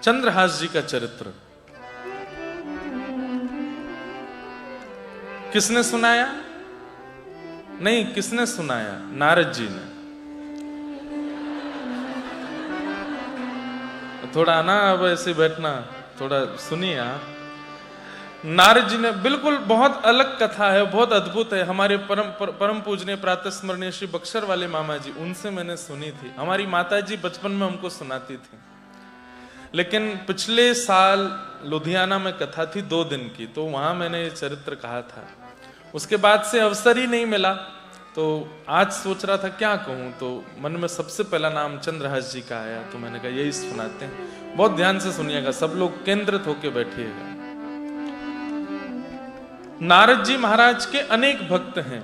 चंद्रहास जी का चरित्र किसने सुनाया? नहीं, किसने सुनाया? नारद जी ने। थोड़ा ना अब ऐसे बैठना, थोड़ा सुनिए आप। नारद जी ने, बिल्कुल बहुत अलग कथा है, बहुत अद्भुत है। हमारे परम पूजनीय प्रातः स्मरणीय श्री बक्सर वाले मामा जी, उनसे मैंने सुनी थी। हमारी माता जी बचपन में हमको सुनाती थी, लेकिन पिछले साल लुधियाना में कथा थी 2 दिन की, तो वहां मैंने ये चरित्र कहा था। उसके बाद से अवसर ही नहीं मिला, तो आज सोच रहा था क्या कहूं, तो मन में सबसे पहला नाम चंद्रहास जी का आया, तो मैंने कहा यही सुनाते हैं। बहुत ध्यान से सुनिएगा, सब लोग केंद्रित होकर बैठिएगा। नारद जी महाराज के अनेक भक्त हैं,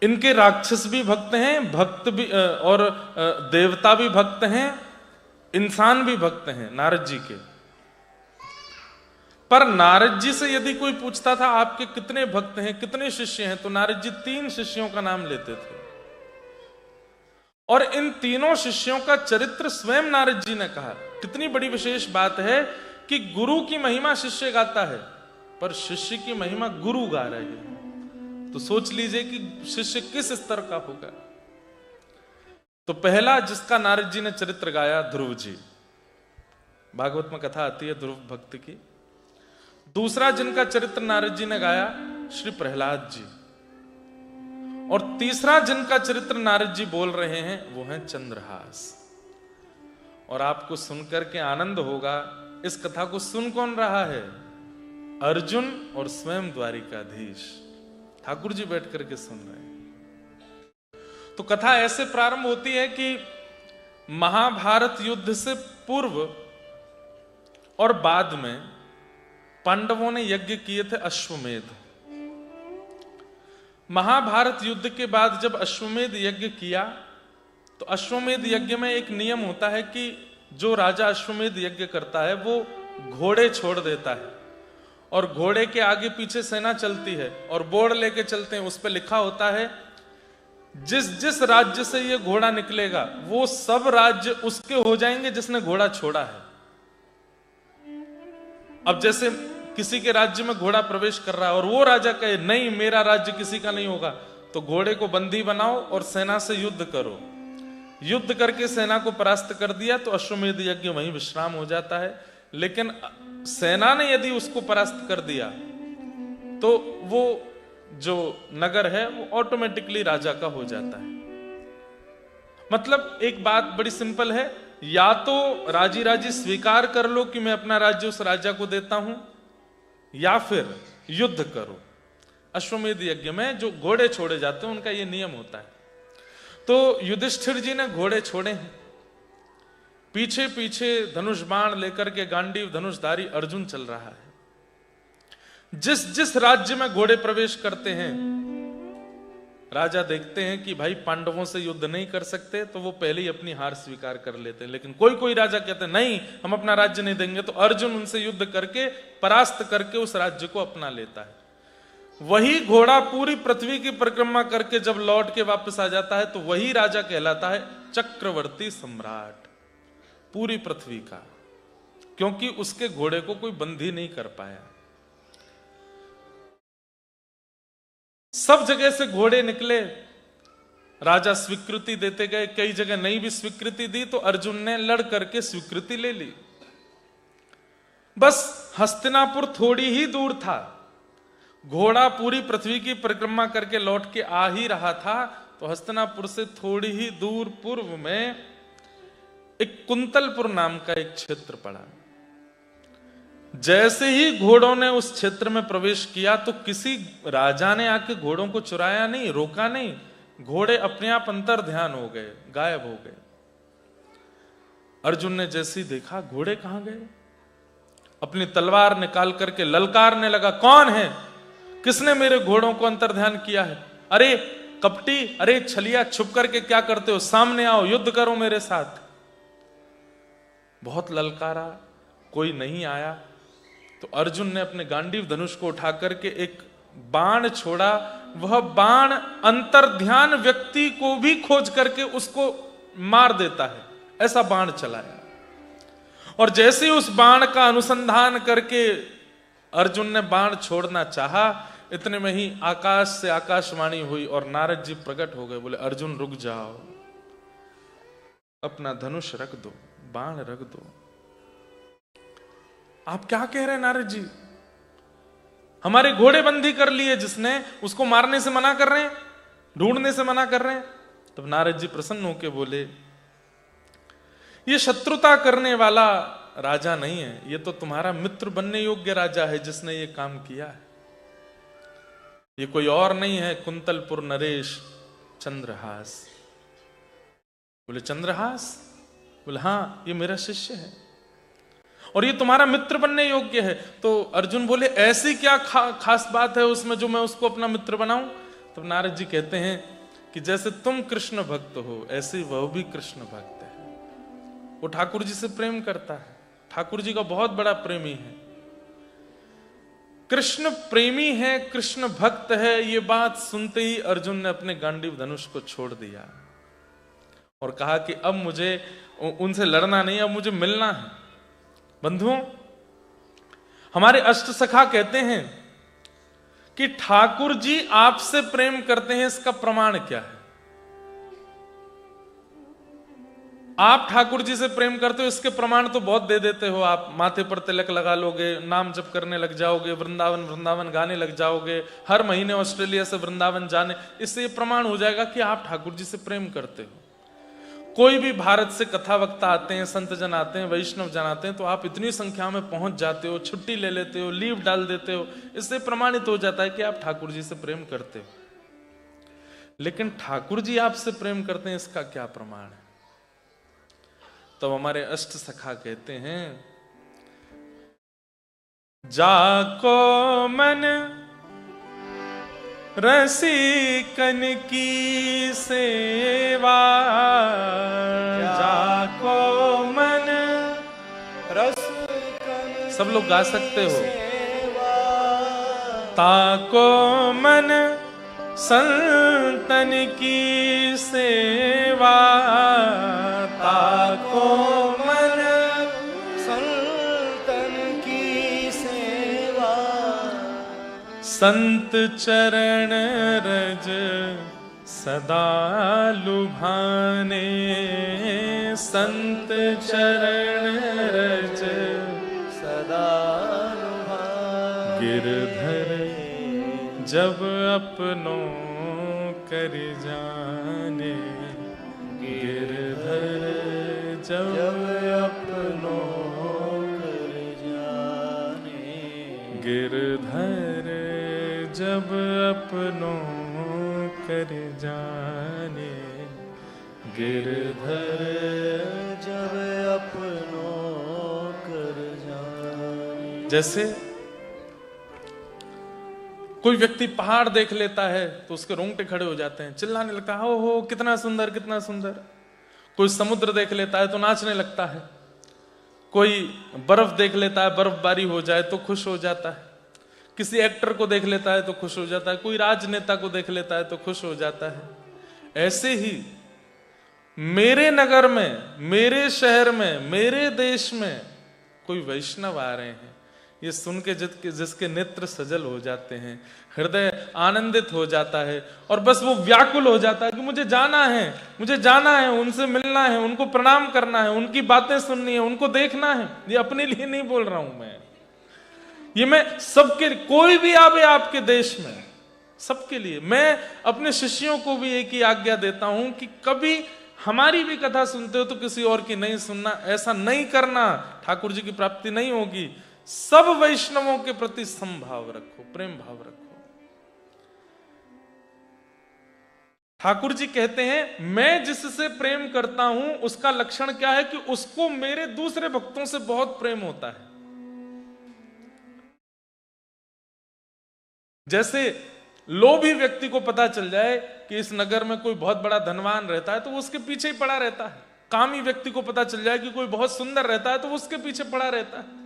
इनके राक्षस भी भक्त हैं, भक्त भी और देवता भी भक्त हैं, इंसान भी भक्त हैं नारद जी के। पर नारद जी से यदि कोई पूछता था आपके कितने भक्त हैं, कितने शिष्य हैं, तो नारद जी 3 शिष्यों का नाम लेते थे। और इन तीनों शिष्यों का चरित्र स्वयं नारद जी ने कहा। कितनी बड़ी विशेष बात है कि गुरु की महिमा शिष्य गाता है, पर शिष्य की महिमा गुरु गा रहे हैं। तो सोच लीजिए कि शिष्य किस स्तर का होगा। तो पहला जिसका नारद जी ने चरित्र गाया, ध्रुव जी। भागवत में कथा आती है ध्रुव भक्त की। दूसरा जिनका चरित्र नारद जी ने गाया, श्री प्रहलाद जी। और तीसरा जिनका चरित्र नारद जी बोल रहे हैं, वो है चंद्रहास। और आपको सुनकर के आनंद होगा, इस कथा को सुन कौन रहा है? अर्जुन और स्वयं द्वारिकाधीश ठाकुर जी बैठ करके सुन रहे हैं। तो कथा ऐसे प्रारंभ होती है कि महाभारत युद्ध से पूर्व और बाद में पांडवों ने यज्ञ किए थे अश्वमेध। महाभारत युद्ध के बाद जब अश्वमेध यज्ञ किया, तो अश्वमेध यज्ञ में एक नियम होता है कि जो राजा अश्वमेध यज्ञ करता है वो घोड़े छोड़ देता है, और घोड़े के आगे पीछे सेना चलती है, और बोर्ड लेके चलते हैं, उस पर लिखा होता है जिस जिस राज्य से ये घोड़ा निकलेगा वो सब राज्य उसके हो जाएंगे जिसने घोड़ा छोड़ा है। अब जैसे किसी के राज्य में घोड़ा प्रवेश कर रहा है और वो राजा कहे नहीं मेरा राज्य किसी का नहीं होगा, तो घोड़े को बंदी बनाओ और सेना से युद्ध करो। युद्ध करके सेना को परास्त कर दिया तो अश्वमेध यज्ञ वहीं विश्राम हो जाता है। लेकिन सेना ने यदि उसको परास्त कर दिया तो वो जो नगर है वो ऑटोमेटिकली राजा का हो जाता है। मतलब एक बात बड़ी सिंपल है, या तो राजी राजी स्वीकार कर लो कि मैं अपना राज्य उस राजा को देता हूं, या फिर युद्ध करो। अश्वमेध यज्ञ में जो घोड़े छोड़े जाते हैं उनका ये नियम होता है। तो युधिष्ठिर जी ने घोड़े छोड़े हैं, पीछे पीछे धनुष बाण लेकर के गांडीव धनुषधारी अर्जुन चल रहा है। जिस जिस राज्य में घोड़े प्रवेश करते हैं, राजा देखते हैं कि भाई पांडवों से युद्ध नहीं कर सकते, तो वो पहले ही अपनी हार स्वीकार कर लेते हैं। लेकिन कोई कोई राजा कहते हैं नहीं हम अपना राज्य नहीं देंगे, तो अर्जुन उनसे युद्ध करके परास्त करके उस राज्य को अपना लेता है। वही घोड़ा पूरी पृथ्वी की परिक्रमा करके जब लौट के वापस आ जाता है, तो वही राजा कहलाता है चक्रवर्ती सम्राट पूरी पृथ्वी का, क्योंकि उसके घोड़े को कोई बंदी नहीं कर पाया। सब जगह से घोड़े निकले, राजा स्वीकृति देते गए, कई जगह नहीं भी स्वीकृति दी तो अर्जुन ने लड़ करके स्वीकृति ले ली। बस हस्तिनापुर थोड़ी ही दूर था, घोड़ा पूरी पृथ्वी की परिक्रमा करके लौट के आ ही रहा था, तो हस्तिनापुर से थोड़ी ही दूर पूर्व में एक कुंतलपुर नाम का एक क्षेत्र पड़ा। जैसे ही घोड़ों ने उस क्षेत्र में प्रवेश किया तो किसी राजा ने आके घोड़ों को चुराया नहीं, रोका नहीं, घोड़े अपने आप अंतर ध्यान हो गए, गायब हो गए। अर्जुन ने जैसे ही देखा घोड़े कहां गए, अपनी तलवार निकाल करके ललकारने लगा, कौन है, किसने मेरे घोड़ों को अंतर ध्यान किया है? अरे कपटी, अरे छलिया, छुप करके क्या करते हो, सामने आओ, युद्ध करो मेरे साथ। बहुत ललकारा, कोई नहीं आया, तो अर्जुन ने अपने गांडीव धनुष को उठा करके एक बाण छोड़ा। वह बाण अंतर्ध्यान व्यक्ति को भी खोज करके उसको मार देता है, ऐसा बाण चलाया। और जैसे ही उस बाण का अनुसंधान करके अर्जुन ने बाण छोड़ना चाहा, इतने में ही आकाश से आकाशवाणी हुई और नारद जी प्रकट हो गए। बोले अर्जुन रुक जाओ, अपना धनुष रख दो, बाण रख दो। आप क्या कह रहे हैं नारद जी? हमारे घोड़े बंदी कर लिए जिसने, उसको मारने से मना कर रहे हैं, ढूंढने से मना कर रहे हैं। तब नारद जी प्रसन्न होकर बोले, ये शत्रुता करने वाला राजा नहीं है, ये तो तुम्हारा मित्र बनने योग्य राजा है जिसने ये काम किया है। ये कोई और नहीं है, कुंतलपुर नरेश चंद्रहास। बोले चंद्रहास? बोले हाँ, ये मेरा शिष्य है और ये तुम्हारा मित्र बनने योग्य है। तो अर्जुन बोले ऐसी क्या खास बात है उसमें जो मैं उसको अपना मित्र बनाऊं? तो नारद जी कहते हैं कि जैसे तुम कृष्ण भक्त हो, ऐसे वह भी कृष्ण भक्त है। वो ठाकुर जी से प्रेम करता है, ठाकुर जी का बहुत बड़ा प्रेमी है। कृष्ण प्रेमी है, कृष्ण भक्त है, ये बात सुनते ही अर्जुन ने अपने गांडीव धनुष को छोड़ दिया और कहा कि अब मुझे उनसे लड़ना नहीं, अब मुझे मिलना है। बंधुओं, हमारे अष्ट सखा कहते हैं कि ठाकुर जी आपसे प्रेम करते हैं, इसका प्रमाण क्या है? आप ठाकुर जी से प्रेम करते हो, इसके प्रमाण तो बहुत दे देते हो। आप माथे पर तिलक लगा लोगे, नाम जप करने लग जाओगे, वृंदावन वृंदावन गाने लग जाओगे, हर महीने ऑस्ट्रेलिया से वृंदावन जाने, इससे ये प्रमाण हो जाएगा कि आप ठाकुर जी से प्रेम करते हो। कोई भी भारत से कथा वक्ता आते हैं, संत जन आते हैं, वैष्णव जन आते हैं, तो आप इतनी संख्या में पहुंच जाते हो, छुट्टी ले लेते हो, लीव डाल देते हो, इससे प्रमाणित हो जाता है कि आप ठाकुर जी से प्रेम करते हो। लेकिन ठाकुर जी आपसे प्रेम करते हैं, इसका क्या प्रमाण है? तो हमारे अष्ट सखा कहते हैं, जाको मन रसिकन की सेवा, जाको मन रसिकन, सब लोग गा सकते हो, ताको मन संतन की सेवा, ताको मन संतन की सेवा, संत चरण रज सदा लुभाने, संत चरण रज सदा लुभाने, गिरधर जब अपनों कर जाने, गिरधर जब अपनों कर जाने, गिरधर जब अपनों कर जाने, गिरधर जब अपनों कर जाने। जैसे कोई व्यक्ति पहाड़ देख लेता है तो उसके रोंगटे खड़े हो जाते हैं, चिल्लाने लगता है, हो कितना सुंदर कितना सुंदर। कोई समुद्र देख लेता है तो नाचने लगता है, कोई बर्फ देख लेता है, बर्फबारी हो जाए तो खुश हो जाता है, किसी एक्टर को देख लेता है तो खुश हो जाता है, कोई राजनेता को देख लेता है तो खुश हो जाता है। ऐसे ही मेरे नगर में, मेरे शहर में, मेरे देश में कोई वैष्णव आ रहे हैं, ये सुन के जिसके नेत्र सजल हो जाते हैं, हृदय आनंदित हो जाता है और बस वो व्याकुल हो जाता है कि मुझे जाना है, मुझे जाना है, उनसे मिलना है, उनको प्रणाम करना है, उनकी बातें सुननी है, उनको देखना है। ये अपने लिए नहीं बोल रहा हूं मैं, ये मैं सबके, कोई भी आवे आपके देश में, सबके लिए। मैं अपने शिष्यों को भी एक ही आज्ञा देता हूं कि कभी हमारी भी कथा सुनते हो तो किसी और की नहीं सुनना, ऐसा नहीं करना, ठाकुर जी की प्राप्ति नहीं होगी। सब वैष्णवों के प्रति समभाव रखो, प्रेम भाव रखो। ठाकुर जी कहते हैं, मैं जिससे प्रेम करता हूं उसका लक्षण क्या है कि उसको मेरे दूसरे भक्तों से बहुत प्रेम होता है। जैसे लोभी व्यक्ति को पता चल जाए कि इस नगर में कोई बहुत बड़ा धनवान रहता है तो वो उसके पीछे ही पड़ा रहता है। कामी व्यक्ति को पता चल जाए कि कोई बहुत सुंदर रहता है तो वो उसके पीछे पड़ा रहता है।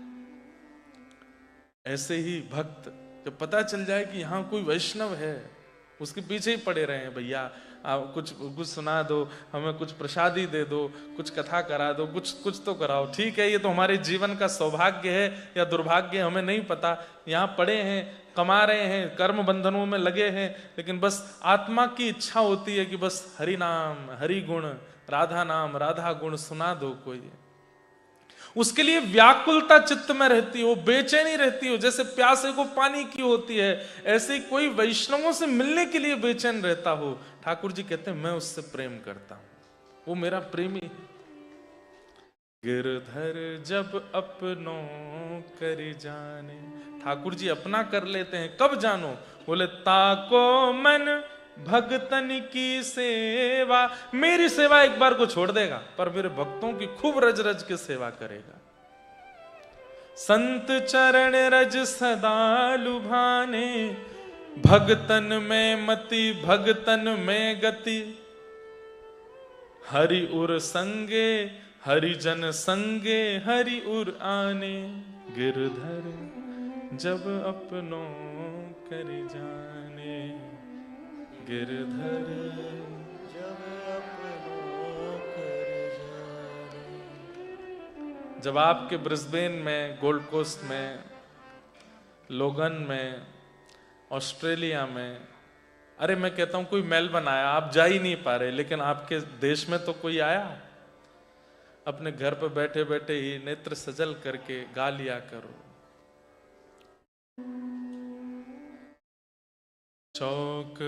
ऐसे ही भक्त जब पता चल जाए कि यहां कोई वैष्णव है, उसके पीछे ही पड़े रहे हैं, भैया आप कुछ कुछ सुना दो, हमें कुछ प्रसादी दे दो, कुछ कथा करा दो, कुछ कुछ तो कराओ। ठीक है, ये तो हमारे जीवन का सौभाग्य है या दुर्भाग्य, हमें नहीं पता। यहाँ पड़े हैं, कमा रहे हैं, कर्म बंधनों में लगे हैं, लेकिन बस आत्मा की इच्छा होती है कि बस हरि नाम, हरि गुण, राधा नाम, राधा गुण सुना दो कोई। उसके लिए व्याकुलता चित्त में रहती हो, बेचैनी रहती हो, जैसे प्यासे को पानी की होती है, ऐसे कोई वैष्णवों से मिलने के लिए बेचैन रहता हो। ठाकुर जी कहते हैं मैं उससे प्रेम करता हूं, वो मेरा प्रेमी। गिरधर जब अपनों कर जाने, ठाकुर जी अपना कर लेते हैं, कब जानो? बोले ताको मन भक्तन की सेवा, मेरी सेवा एक बार को छोड़ देगा, पर मेरे भक्तों की खूब रज रज के सेवा करेगा। संत चरण रज सदा लुभाने, भगतन में मति भगतन में गति, हरि उर संगे हरिजन संगे हरि उर आने, गिरधर जब अपनों कर जाने, गिरधर जब अपनों कर जाने। जब आपके ब्रिस्बेन में, गोल्ड कोस्ट में, लोगन में, ऑस्ट्रेलिया में, अरे मैं कहता हूं कोई मेलबर्न आया, आप जा ही नहीं पा रहे, लेकिन आपके देश में तो कोई आया, अपने घर पर बैठे बैठे ही नेत्र सजल करके गा लिया करो। चौक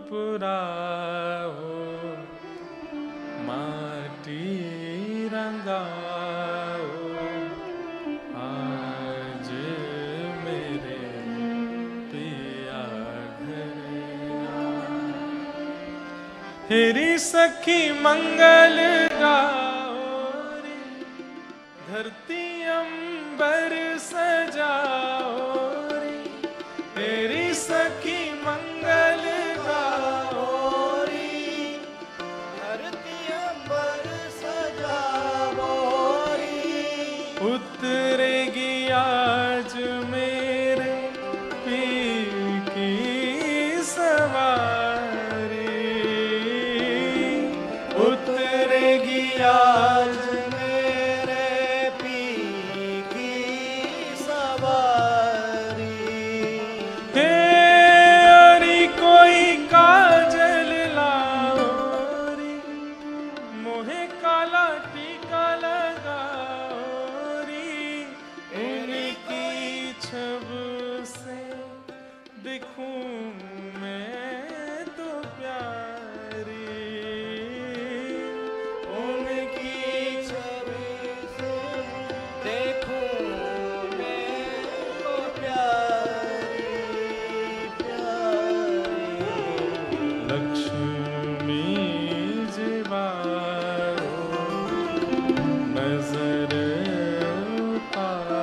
पुराओ माटी रंगाओ, आज मेरे पिया घर हेरी सखी मंगल गाओ रे, धरती अंबर सजाओ रे, हेरी सखी मंगल गाओ रे, धरती अंबर सजाओ रे, उतरेगी आज मेरे पी की सवारी, उतरेगी आज मेरे पी की सवारी। हे अरी कोई काजल लाओ रे, मोहे काला टीका लगाओ रे, उनकी छब से दिखूं मैं तो प्यारी, उनकी छब से देखूं मैं तो प्यारी प्यारी। लक्ष्मी जीवारो नजर उतारो,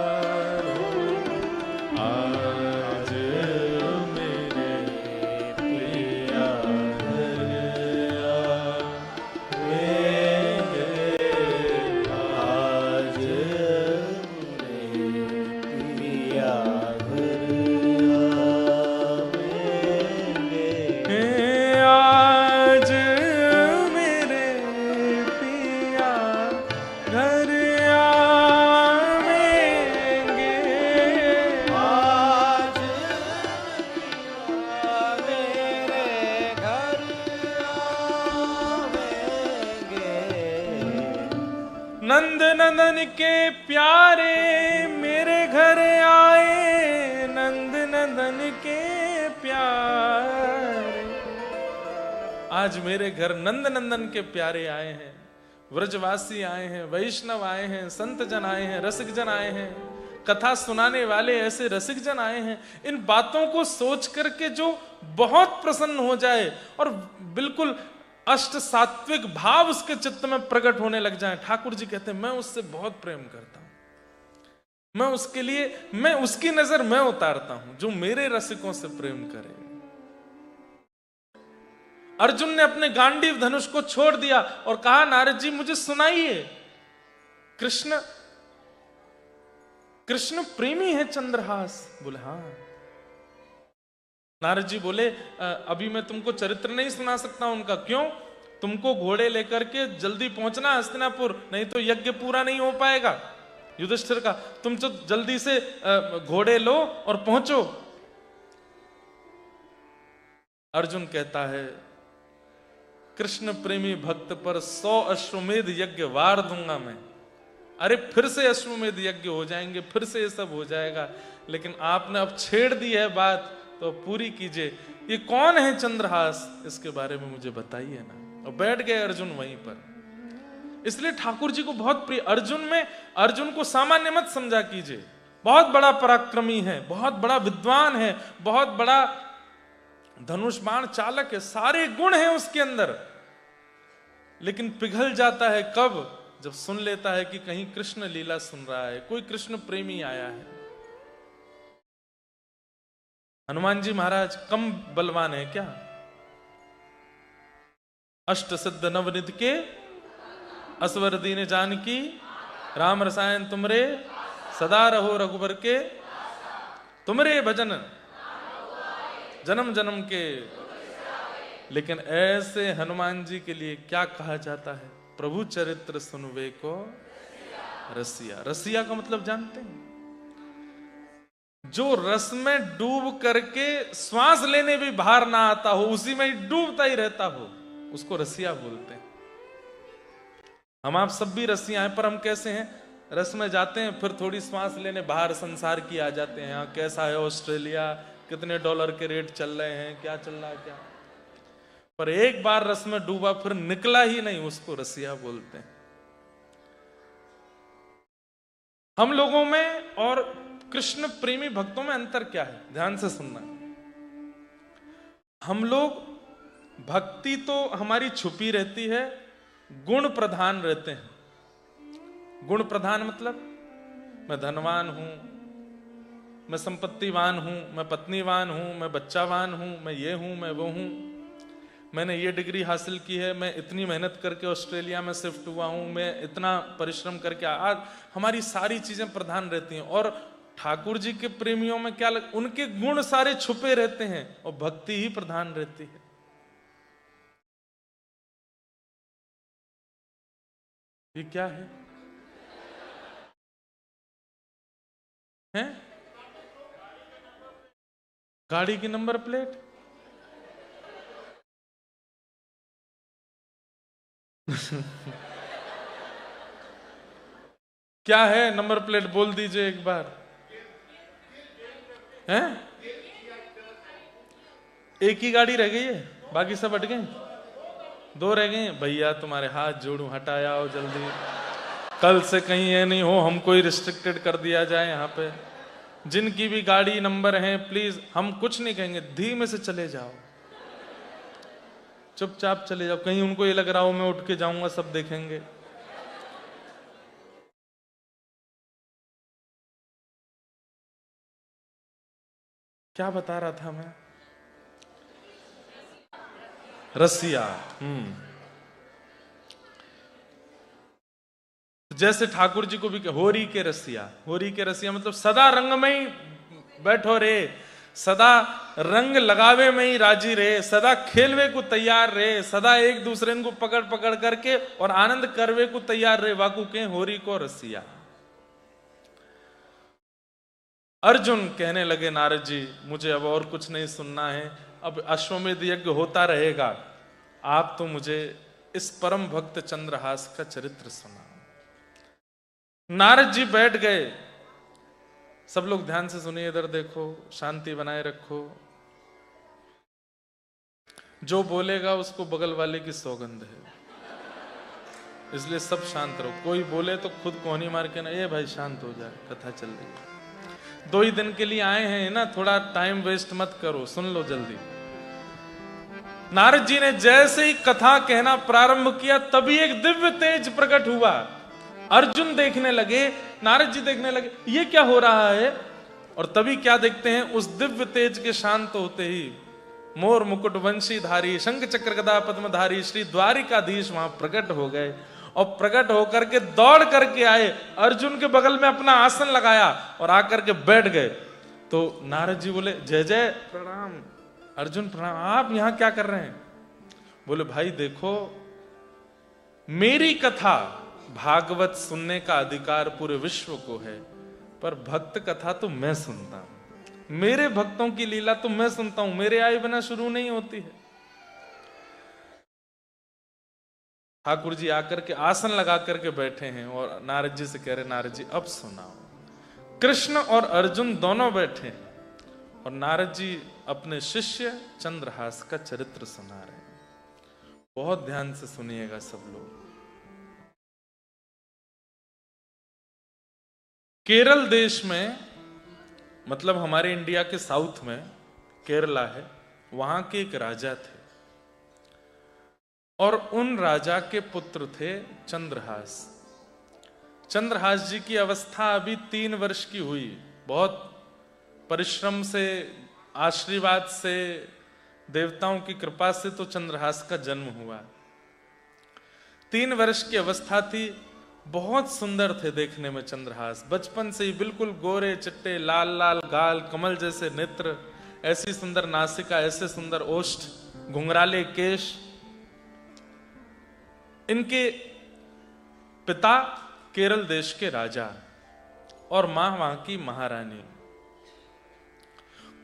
आज मेरे पिया घर आवेंगे, आज मेरे पिया घर आवेंगे, आज मेरे पिया घर आवेंगे, आज मेरे घर आवेंगे। नंद नंदन के प्यारे मेरे घर आए, नंद नंदन के प्यारे, आज मेरे घर नंद नंदन के प्यारे आए हैं, व्रजवासी आए हैं, वैष्णव आए हैं, संत जन आए हैं, रसिक जन आए हैं, कथा सुनाने वाले ऐसे रसिक जन आए हैं। इन बातों को सोच करके जो बहुत प्रसन्न हो जाए और बिल्कुल अष्ट सात्विक भाव उसके चित्त में प्रकट होने लग जाए, ठाकुर जी कहते हैं मैं उससे बहुत प्रेम करता हूं, मैं उसके लिए, मैं उसकी नजर मैं उतारता हूं जो मेरे रसिकों से प्रेम करे। अर्जुन ने अपने गांडीव धनुष को छोड़ दिया और कहा नारद जी मुझे सुनाइए, कृष्ण कृष्ण प्रेमी है चंद्रहास। बोले हाँ, नारद जी बोले अभी मैं तुमको चरित्र नहीं सुना सकता उनका। क्यों? तुमको घोड़े लेकर के जल्दी पहुंचना हस्तिनापुर, नहीं तो यज्ञ पूरा नहीं हो पाएगा युधिष्ठिर का। तुम तो जल्दी से घोड़े लो और पहुंचो। अर्जुन कहता है कृष्ण प्रेमी भक्त पर 100 अश्वमेध यज्ञ वार दूंगा मैं। अरे फिर से अश्वमेध यज्ञ हो जाएंगे, फिर से ये सब हो जाएगा, लेकिन आपने अब छेड़ दी है बात तो पूरी कीजिए। ये कौन है चंद्रहास, इसके बारे में मुझे बताइए ना। और बैठ गए अर्जुन वहीं पर। इसलिए ठाकुर जी को बहुत प्रिय। अर्जुन को सामान्य मत समझा कीजिए, बहुत बड़ा पराक्रमी है, बहुत बड़ा विद्वान है, बहुत बड़ा धनुष बाण चालक है, सारे गुण हैं उसके अंदर। लेकिन पिघल जाता है कब? जब सुन लेता है कि कहीं कृष्ण लीला सुन रहा है, कोई कृष्ण प्रेमी आया है। हनुमान जी महाराज कम बलवान है क्या? अष्ट सिद्ध नवनिध के असवर दीन जानकी, राम रसायन तुमरे सदा रहो रघुबर के, तुमरे भजन जन्म जन्म के। लेकिन ऐसे हनुमान जी के लिए क्या कहा जाता है? प्रभु चरित्र सुनवे को रसिया। रसिया का मतलब जानते हैं? जो रस में डूब करके श्वास लेने भी बाहर ना आता हो, उसी में ही डूबता ही रहता हो, उसको रसिया बोलते हैं। हम आप सब भी रसिया हैं, पर हम कैसे हैं? रस में जाते हैं, फिर थोड़ी श्वास लेने बाहर संसार की आ जाते हैं। यहाँ कैसा है ऑस्ट्रेलिया, कितने डॉलर के रेट चल रहे हैं, क्या चल रहा है क्या। पर एक बार रस में डूबा फिर निकला ही नहीं, उसको रसिया बोलते हैं। हम लोगों में और कृष्ण प्रेमी भक्तों में अंतर क्या है? ध्यान से सुनना। हम लोग भक्ति तो हमारी छुपी रहती है, गुण प्रधान रहते हैं। गुण प्रधान मतलब मैं धनवान हूं, मैं संपत्तिवान हूं, मैं पत्नीवान हूं, मैं बच्चावान हूं, मैं ये हूं, मैं वो हूं, मैंने ये डिग्री हासिल की है, मैं इतनी मेहनत करके ऑस्ट्रेलिया में शिफ्ट हुआ हूं, मैं इतना परिश्रम करके आज। हमारी सारी चीजें प्रधान रहती हैं। और ठाकुर जी के प्रेमियों में क्या उनके गुण सारे छुपे रहते हैं और भक्ति ही प्रधान रहती है। ये क्या है? हैं? गाड़ी की नंबर प्लेट? क्या है नंबर प्लेट? बोल दीजिए एक बार। हैं? एक ही गाड़ी रह गई है, बाकी सब हट गए। 2 रह गए। भैया तुम्हारे हाथ जोड़ू, हटाया हो जल्दी, कल से कहीं ये नहीं हो हम कोई रिस्ट्रिक्टेड कर दिया जाए। यहाँ पे जिनकी भी गाड़ी नंबर है, प्लीज, हम कुछ नहीं कहेंगे, धीमे से चले जाओ, चुपचाप चले जाओ। कहीं उनको ये लग रहा हो मैं उठ के जाऊंगा, सब देखेंगे। क्या बता रहा था मैं? रसिया। जैसे ठाकुर जी को भी होरी के रसिया। होरी के रसिया मतलब सदा रंग में ही बैठो रे, सदा रंग लगावे में ही राजी रहे, सदा खेलवे को तैयार रहे, सदा एक दूसरे को पकड़ पकड़ करके और आनंद करवे को तैयार रहे। वाकू के होरी को रसिया। अर्जुन कहने लगे नारद जी मुझे अब और कुछ नहीं सुनना है, अब अश्वमेध यज्ञ होता रहेगा, आप तो मुझे इस परम भक्त चंद्रहास का चरित्र सुना। नारद जी बैठ गए। सब लोग ध्यान से सुनिए, इधर देखो, शांति बनाए रखो। जो बोलेगा उसको बगल वाले की सौगंध है, इसलिए सब शांत रहो। कोई बोले तो खुद कोहनी मार के ना, ये भाई शांत हो जाए, कथा चल रही है। 2 ही दिन के लिए आए हैं ना, थोड़ा टाइम वेस्ट मत करो, सुन लो जल्दी। नारद जी ने जैसे ही कथा कहना प्रारंभ किया, तभी एक दिव्य तेज प्रकट हुआ। अर्जुन देखने लगे, नारद जी देखने लगे, ये क्या हो रहा है। और तभी क्या देखते हैं, उस दिव्य तेज के शांत होते ही मोर मुकुट वंशी धारी, शंख चक्र गदा पद्मधारी श्री द्वारिकाधीश वहां प्रकट हो गए। और प्रकट होकर के दौड़ करके आए, अर्जुन के बगल में अपना आसन लगाया और आकर के बैठ गए। तो नारद जी बोले जय जय प्रणाम। अर्जुन प्रणाम, आप यहां क्या कर रहे हैं? बोले भाई देखो, मेरी कथा भागवत सुनने का अधिकार पूरे विश्व को है, पर भक्त कथा तो मैं सुनता हूं, मेरे भक्तों की लीला तो मैं सुनता हूं, मेरे आए बिना शुरू नहीं होती है। ठाकुर जी आकर के आसन लगा करके बैठे हैं और नारद जी से कह रहे, नारद जी अब सुनाओ। कृष्ण और अर्जुन दोनों बैठे हैं और नारद जी अपने शिष्य चंद्रहास का चरित्र सुना रहे हैं। बहुत ध्यान से सुनिएगा सब लोग। केरल देश में, मतलब हमारे इंडिया के साउथ में केरला है, वहां के एक राजा थे और उन राजा के पुत्र थे चंद्रहास। चंद्रहास जी की अवस्था अभी 3 वर्ष की हुई। बहुत परिश्रम से, आशीर्वाद से, देवताओं की कृपा से तो चंद्रहास का जन्म हुआ। 3 वर्ष की अवस्था थी। बहुत सुंदर थे देखने में चंद्रहास, बचपन से ही बिल्कुल गोरे चिट्टे, लाल लाल गाल, कमल जैसे नेत्र, ऐसी सुंदर नासिका, ऐसे सुंदर ओष्ठ, घुंघराले केश। इनके पिता केरल देश के राजा और मां वहां की महारानी।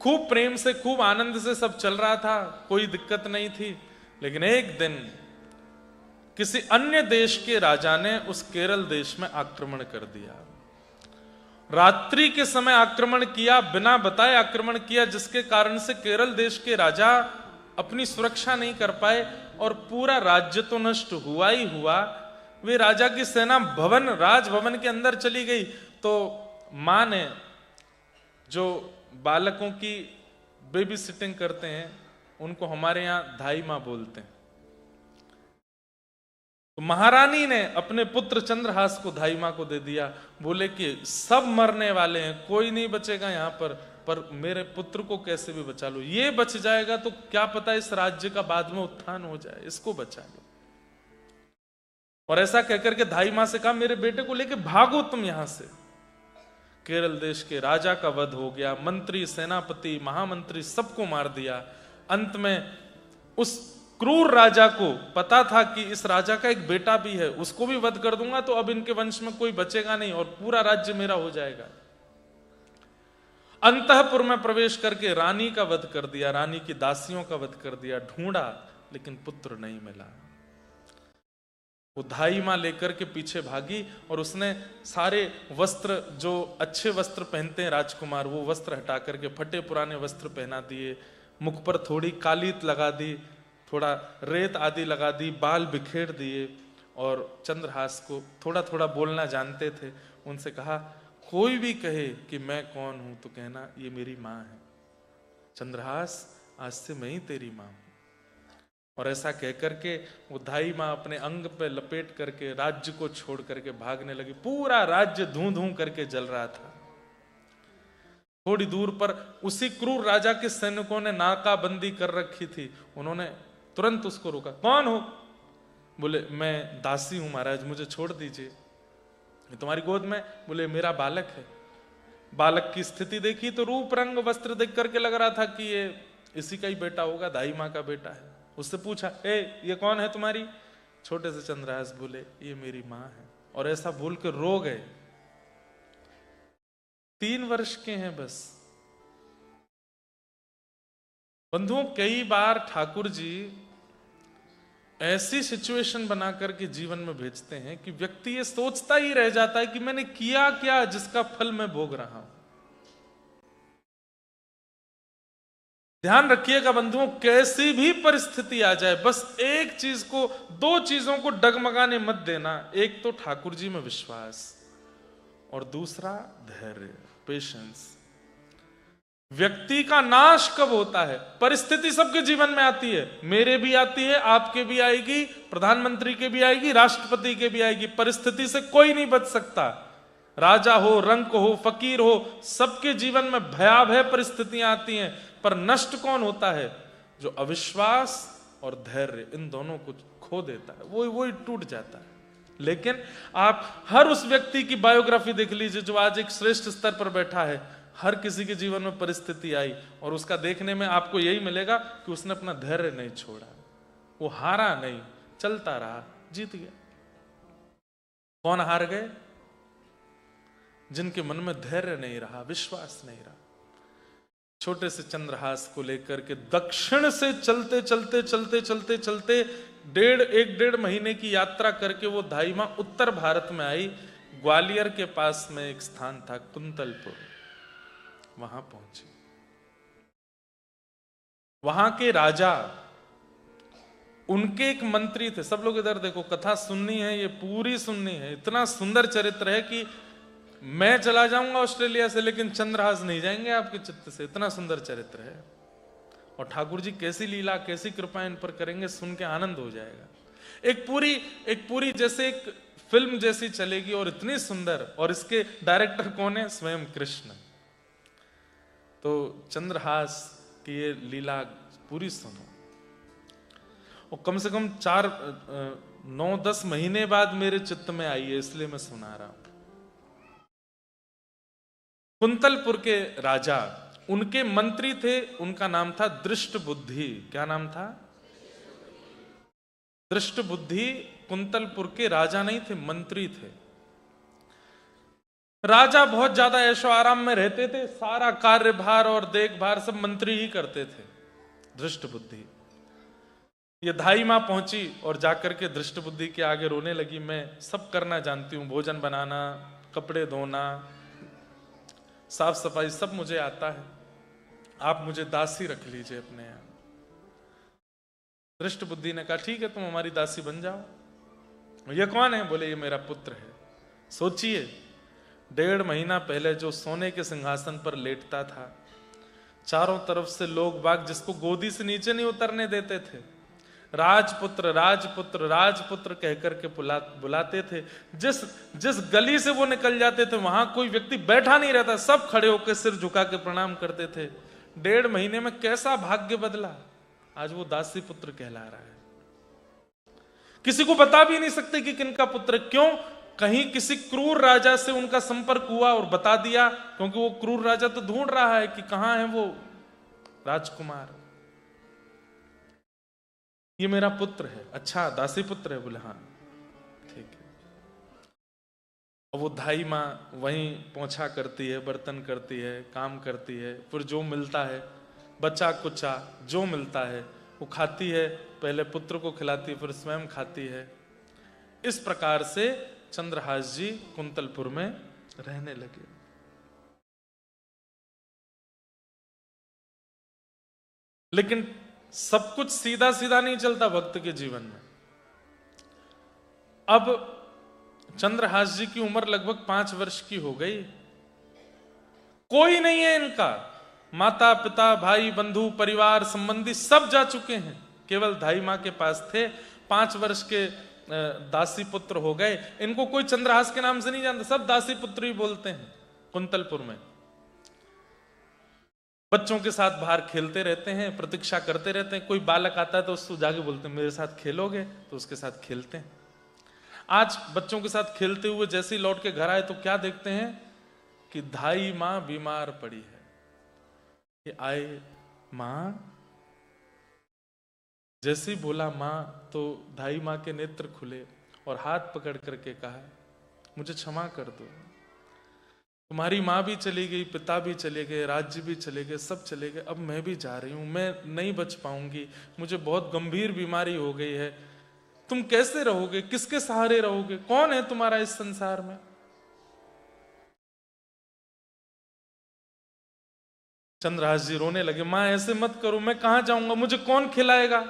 खूब प्रेम से, खूब आनंद से सब चल रहा था, कोई दिक्कत नहीं थी। लेकिन एक दिन किसी अन्य देश के राजा ने उस केरल देश में आक्रमण कर दिया। रात्रि के समय आक्रमण किया, बिना बताए आक्रमण किया, जिसके कारण से केरल देश के राजा अपनी सुरक्षा नहीं कर पाए और पूरा राज्य तो नष्ट हुआ ही हुआ। वे राजा की सेना राजभवन के अंदर चली गई। तो मां ने, जो बालकों की बेबी सिटिंग करते हैं, उनको हमारे यहां धाई मां बोलते हैं, तो महारानी ने अपने पुत्र चंद्रहास को धाई मां को दे दिया। बोले कि सब मरने वाले हैं, कोई नहीं बचेगा यहां पर मेरे पुत्र को कैसे भी बचा लो। ये बच जाएगा तो क्या पता इस राज्य का बाद में उत्थान हो जाए, इसको बचा लो। और ऐसा कहकर के धाई मां से कहा, मेरे बेटे को लेके भागो तुम यहां से। केरल देश के राजा का वध हो गया, मंत्री, सेनापति, महामंत्री सबको मार दिया। अंत में उस क्रूर राजा को पता था कि इस राजा का एक बेटा भी है, उसको भी वध कर दूंगा तो अब इनके वंश में कोई बचेगा नहीं और पूरा राज्य मेरा हो जाएगा। अंतःपुर में प्रवेश करके रानी का वध कर दिया, रानी की दासियों का वध कर दिया। ढूंढा लेकिन पुत्र नहीं मिला। वो धाई मां लेकर के पीछे भागी और उसने सारे वस्त्र, जो अच्छे वस्त्र पहनते हैं राजकुमार, वो वस्त्र हटा करके फटे पुराने वस्त्र पहना दिए, मुख पर थोड़ी कालीत लगा दी, थोड़ा रेत आदि लगा दी, बाल बिखेर दिए और चंद्रहास को थोड़ा थोड़ा बोलना जानते थे, उनसे कहा, कोई भी कहे कि मैं कौन हूं तो कहना ये मेरी मां है। चंद्रहास, आज से मैं ही तेरी मां हूं। और ऐसा कहकर के वो धाई मां अपने अंग पे लपेट करके राज्य को छोड़ करके भागने लगी। पूरा राज्य धूं धूं करके जल रहा था। थोड़ी दूर पर उसी क्रूर राजा के सैनिकों ने नाकाबंदी कर रखी थी। उन्होंने तुरंत उसको रोका। कौन हो? बोले मैं दासी हूं महाराज, मुझे छोड़ दीजिए। तुम्हारी गोद में? बोले मेरा बालक है। बालक की स्थिति देखी तो रूप रंग वस्त्र देख करके लग रहा था कि ये इसी का ही बेटा होगा, दाई मां का बेटा है। उससे पूछा, ये कौन है तुम्हारी? छोटे से चंद्रहास बोले ये मेरी मां है। और ऐसा बोल कर रो गए। 3 वर्ष के हैं बस। बंधुओं, कई बार ठाकुर जी ऐसी सिचुएशन बनाकर के जीवन में भेजते हैं कि व्यक्ति ये सोचता ही रह जाता है कि मैंने किया क्या जिसका फल मैं भोग रहा हूं। ध्यान रखिएगा बंधुओं, कैसी भी परिस्थिति आ जाए, बस एक चीज को, 2 चीजों को डगमगाने मत देना। एक तो ठाकुर जी में विश्वास और दूसरा धैर्य, पेशेंस। व्यक्ति का नाश कब होता है? परिस्थिति सबके जीवन में आती है, मेरे भी आती है, आपके भी आएगी, प्रधानमंत्री के भी आएगी, राष्ट्रपति के भी आएगी। परिस्थिति से कोई नहीं बच सकता। राजा हो, रंक हो, फकीर हो, सबके जीवन में भयावह परिस्थितियां आती हैं। पर नष्ट कौन होता है? जो अविश्वास और धैर्य इन दोनों को खो देता है, वो टूट जाता है। लेकिन आप हर उस व्यक्ति की बायोग्राफी देख लीजिए जो आज एक श्रेष्ठ स्तर पर बैठा है। हर किसी के जीवन में परिस्थिति आई और उसका देखने में आपको यही मिलेगा कि उसने अपना धैर्य नहीं छोड़ा, वो हारा नहीं, चलता रहा, जीत गया। कौन हार गए? जिनके मन में धैर्य नहीं रहा, विश्वास नहीं रहा। छोटे से चंद्रहास को लेकर के दक्षिण से चलते चलते चलते चलते चलते 1.5 महीने की यात्रा करके वो दाई मां उत्तर भारत में आई। ग्वालियर के पास में एक स्थान था कुंतलपुर, वहां पहुंची। वहां के राजा, उनके एक मंत्री थे। सब लोग इधर देखो, कथा सुननी है, ये पूरी सुननी है। इतना सुंदर चरित्र है कि मैं चला जाऊंगा ऑस्ट्रेलिया से, लेकिन चंद्रहास नहीं जाएंगे आपके चित्त से। इतना सुंदर चरित्र है। और ठाकुर जी कैसी लीला, कैसी कृपा इन पर करेंगे, सुन के आनंद हो जाएगा। एक पूरी जैसे एक फिल्म जैसी चलेगी और इतनी सुंदर। और इसके डायरेक्टर कौन है? स्वयं कृष्ण। तो चंद्रहास की ये लीला पूरी सुनो। और कम से कम 9-10 महीने बाद मेरे चित्त में आई है, इसलिए मैं सुना रहा हूं। कुंतलपुर के राजा, उनके मंत्री थे, उनका नाम था दृष्ट बुद्धि। क्या नाम था? दृष्ट बुद्धि। कुंतलपुर के राजा नहीं थे, मंत्री थे। राजा बहुत ज्यादा ऐशो आराम में रहते थे, सारा कार्यभार और देखभाल सब मंत्री ही करते थे। दृष्ट बुद्धि ये धाई मां पहुंची और जाकर के दृष्ट बुद्धि के आगे रोने लगी। मैं सब करना जानती हूं, भोजन बनाना, कपड़े धोना, साफ सफाई सब मुझे आता है, आप मुझे दासी रख लीजिए अपने यहां। दृष्ट बुद्धि ने कहा ठीक है, तुम हमारी दासी बन जाओ। ये कौन है? बोले ये मेरा पुत्र है। सोचिए, 1.5 महीना पहले जो सोने के सिंहासन पर लेटता था, चारों तरफ से लोग बाग जिसको गोदी से नीचे नहीं उतरने देते थे, राजपुत्र राजपुत्र राजपुत्र कहकर के बुलाते थे। जिस गली से वो निकल जाते थे वहां कोई व्यक्ति बैठा नहीं रहता, सब खड़े होकर सिर झुका के प्रणाम करते थे। 1.5 महीने में कैसा भाग्य बदला, आज वो दासी पुत्र कहला रहा है। किसी को बता भी नहीं सकते कि किनका पुत्र। क्यों? कहीं किसी क्रूर राजा से उनका संपर्क हुआ और बता दिया, क्योंकि वो क्रूर राजा तो ढूंढ रहा है कि कहां है वो राजकुमार। ये मेरा पुत्र है। अच्छा, दासी पुत्र है? बोले हाँ ठीक है। और वो धाई मां वहीं पोंछा करती है, बर्तन करती है, काम करती है, फिर जो मिलता है बच्चा कुचा जो मिलता है वो खाती है। पहले पुत्र को खिलाती है, फिर स्वयं खाती है। इस प्रकार से चंद्रहास जी कुंतलपुर में रहने लगे। लेकिन सब कुछ सीधा सीधा नहीं चलता भक्त के जीवन में। अब चंद्रहास जी की उम्र लगभग 5 वर्ष की हो गई। कोई नहीं है इनका, माता पिता भाई बंधु परिवार संबंधी सब जा चुके हैं, केवल धाई मां के पास थे। 5 वर्ष के दासी पुत्र हो गए। इनको कोई चंद्रहास के नाम से नहीं जानता, सब दासी पुत्र ही बोलते हैं कुंतलपुर में। बच्चों के साथ बाहर खेलते रहते हैं, प्रतीक्षा करते रहते हैं। कोई बालक आता है तो उसको जाके बोलते हैं मेरे साथ खेलोगे, तो उसके साथ खेलते हैं। आज बच्चों के साथ खेलते हुए जैसे ही लौट के घर आए तो क्या देखते हैं कि धाई मां बीमार पड़ी है। ये आए, मां, जैसे ही बोला मां तो धाई मां के नेत्र खुले और हाथ पकड़ करके कहा मुझे क्षमा कर दो, तुम्हारी माँ भी चली गई, पिता भी चले गए, राज्य भी चले गए, सब चले गए, अब मैं भी जा रही हूं, मैं नहीं बच पाऊंगी, मुझे बहुत गंभीर बीमारी हो गई है, तुम कैसे रहोगे, किसके सहारे रहोगे, कौन है तुम्हारा इस संसार में। चंद्रहास जी रोने लगे, मां ऐसे मत करो, मैं कहां जाऊंगा, मुझे कौन खिलाएगा,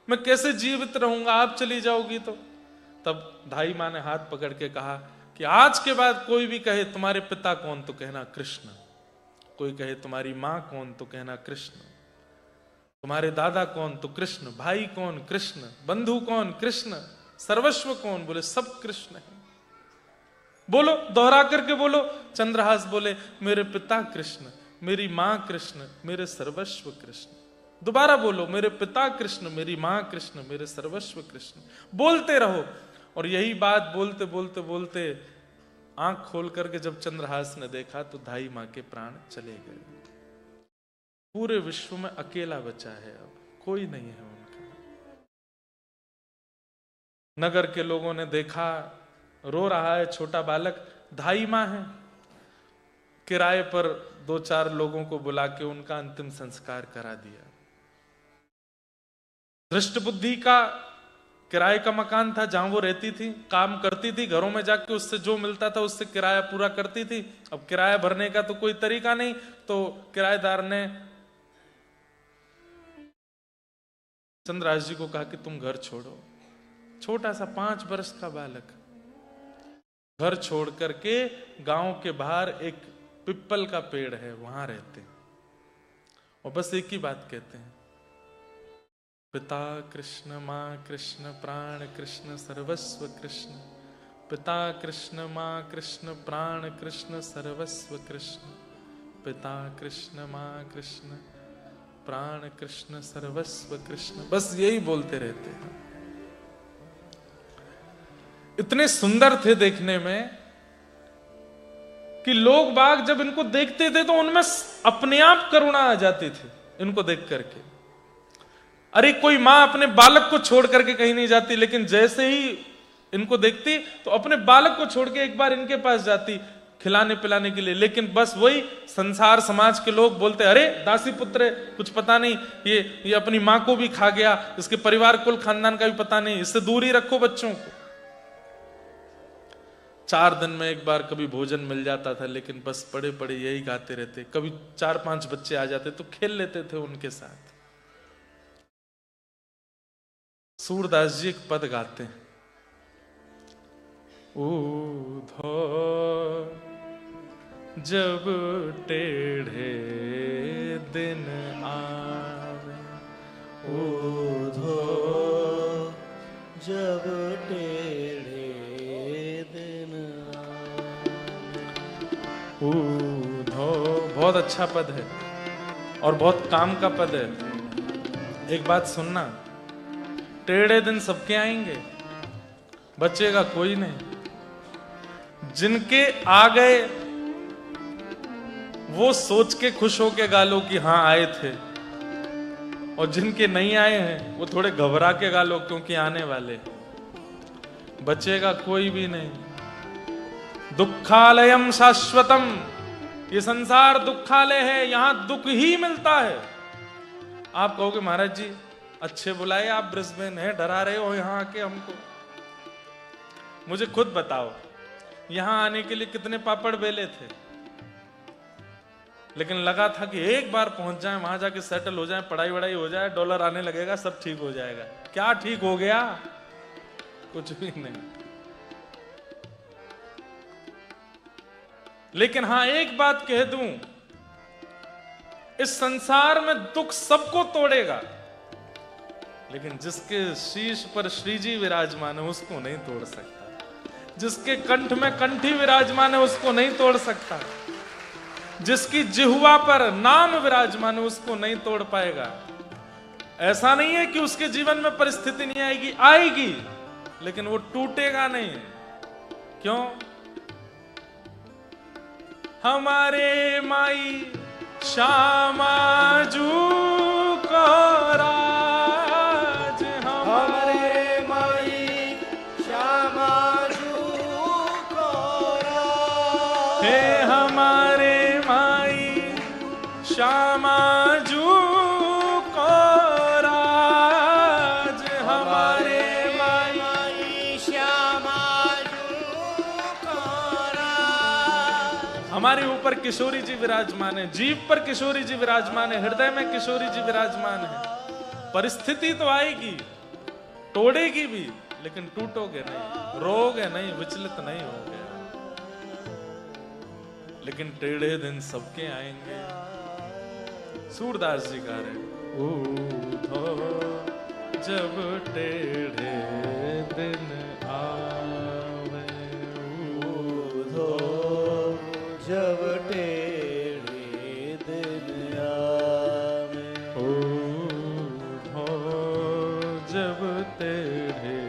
मैं कैसे जीवित रहूंगा, आप चली जाओगी तो। तब धाई मां ने हाथ पकड़ के कहा कि आज के बाद कोई भी कहे तुम्हारे पिता कौन तो कहना कृष्ण, कोई कहे तुम्हारी मां कौन तो कहना कृष्ण, तुम्हारे दादा कौन तो कृष्ण, भाई कौन कृष्ण, बंधु कौन कृष्ण, सर्वस्व कौन, बोले सब कृष्ण है। बोलो, दोहरा करके बोलो। चंद्रहास बोले मेरे पिता कृष्ण, मेरी मां कृष्ण, मेरे सर्वस्व कृष्ण। दोबारा बोलो, मेरे पिता कृष्ण, मेरी मां कृष्ण, मेरे सर्वस्व कृष्ण। बोलते रहो। और यही बात बोलते बोलते बोलते आंख खोल करके जब चंद्रहास ने देखा तो धाई मां के प्राण चले गए। पूरे विश्व में अकेला बचा है, अब कोई नहीं है उनका। नगर के लोगों ने देखा, रो रहा है छोटा बालक, धाई मां है। किराए पर 2-4 लोगों को बुला के उनका अंतिम संस्कार करा दिया। दृष्ट बुद्धि का किराए का मकान था जहां वो रहती थी, काम करती थी, घरों में जाके उससे जो मिलता था उससे किराया पूरा करती थी। अब किराया भरने का तो कोई तरीका नहीं, तो किराएदार ने चंद्रहास जी को कहा कि तुम घर छोड़ो। छोटा सा 5 वर्ष का बालक घर छोड़ करके गांव के बाहर एक पिप्पल का पेड़ है, वहां रहते हैं और बस एक ही बात कहते हैं, पिता कृष्ण, मां कृष्ण, प्राण कृष्ण, सर्वस्व कृष्ण। पिता कृष्ण, मां कृष्ण, प्राण कृष्ण, सर्वस्व कृष्ण। पिता कृष्ण, मां कृष्ण, प्राण कृष्ण, सर्वस्व कृष्ण। बस यही बोलते रहते हैं। इतने सुंदर थे देखने में कि लोग बाग जब इनको देखते थे तो उनमें अपने आप करुणा आ जाती थी इनको देख करके। अरे कोई मां अपने बालक को छोड़ करके कहीं नहीं जाती, लेकिन जैसे ही इनको देखती तो अपने बालक को छोड़ के एक बार इनके पास जाती खिलाने पिलाने के लिए। लेकिन बस वही संसार समाज के लोग बोलते, अरे दासी पुत्र, कुछ पता नहीं, ये अपनी मां को भी खा गया, इसके परिवार कुल खानदान का भी पता नहीं, इससे दूर ही रखो बच्चों को। 4 दिन में एक बार कभी भोजन मिल जाता था, लेकिन बस पड़े पड़े यही गाते रहते। कभी 4-5 बच्चे आ जाते तो खेल लेते थे उनके साथ। सूरदास जी एक पद गाते हैं, ऊधो जब टेढ़े दिन आवे, ऊधो जब टेढ़े दिन आवे। ऊधो बहुत अच्छा पद है और बहुत काम का पद है। एक बात सुनना, टेढ़े दिन सबके आएंगे, बचेगा कोई नहीं। जिनके आ गए वो सोच के खुश हो के गालो कि हाँ आए थे, और जिनके नहीं आए हैं वो थोड़े घबरा के गालो क्योंकि आने वाले। बचेगा कोई भी नहीं। दुखालयम शाश्वतम, ये संसार दुखालय है, यहां दुख ही मिलता है। आप कहोगे महाराज जी अच्छे बुलाए, आप ब्रिस्बेन है, डरा रहे हो यहां आके हमको। मुझे खुद बताओ, यहां आने के लिए कितने पापड़ बेले थे, लेकिन लगा था कि एक बार पहुंच जाए, वहां जाके सेटल हो जाए, पढ़ाई वढ़ाई हो जाए, डॉलर आने लगेगा, सब ठीक हो जाएगा। क्या ठीक हो गया? कुछ भी नहीं। लेकिन हां एक बात कह दूं, इस संसार में दुख सबको तोड़ेगा, लेकिन जिसके शीश पर श्री जी विराजमान है उसको नहीं तोड़ सकता। जिसके कंठ में कंठी विराजमान है उसको नहीं तोड़ सकता। जिसकी जिह्वा पर नाम विराजमान है उसको नहीं तोड़ पाएगा। ऐसा नहीं है कि उसके जीवन में परिस्थिति नहीं आएगी, आएगी, लेकिन वो टूटेगा नहीं। क्यों? हमारे माई श्यामाजू को राज, हमारे माई श्यामाजू को राज, हे हमारे माई श्यामाजू को राज, हमारे माई श्यामाजू को राज। हमारे ऊपर किशोरी जी विराजमान है, जीव पर किशोरी जी विराजमान है, हृदय में किशोरी जी विराजमान है। परिस्थिति तो आएगी, तोड़ेगी भी, लेकिन टूटोगे नहीं, रोगे नहीं, विचलित नहीं होगे। लेकिन टेढ़े दिन सबके आएंगे। सूरदास जी गा रहे, ऊधो जब टेढ़े दिन आवे, ऊधो जब टेढ़े दिन आवे, ऊधो जब टेढ़े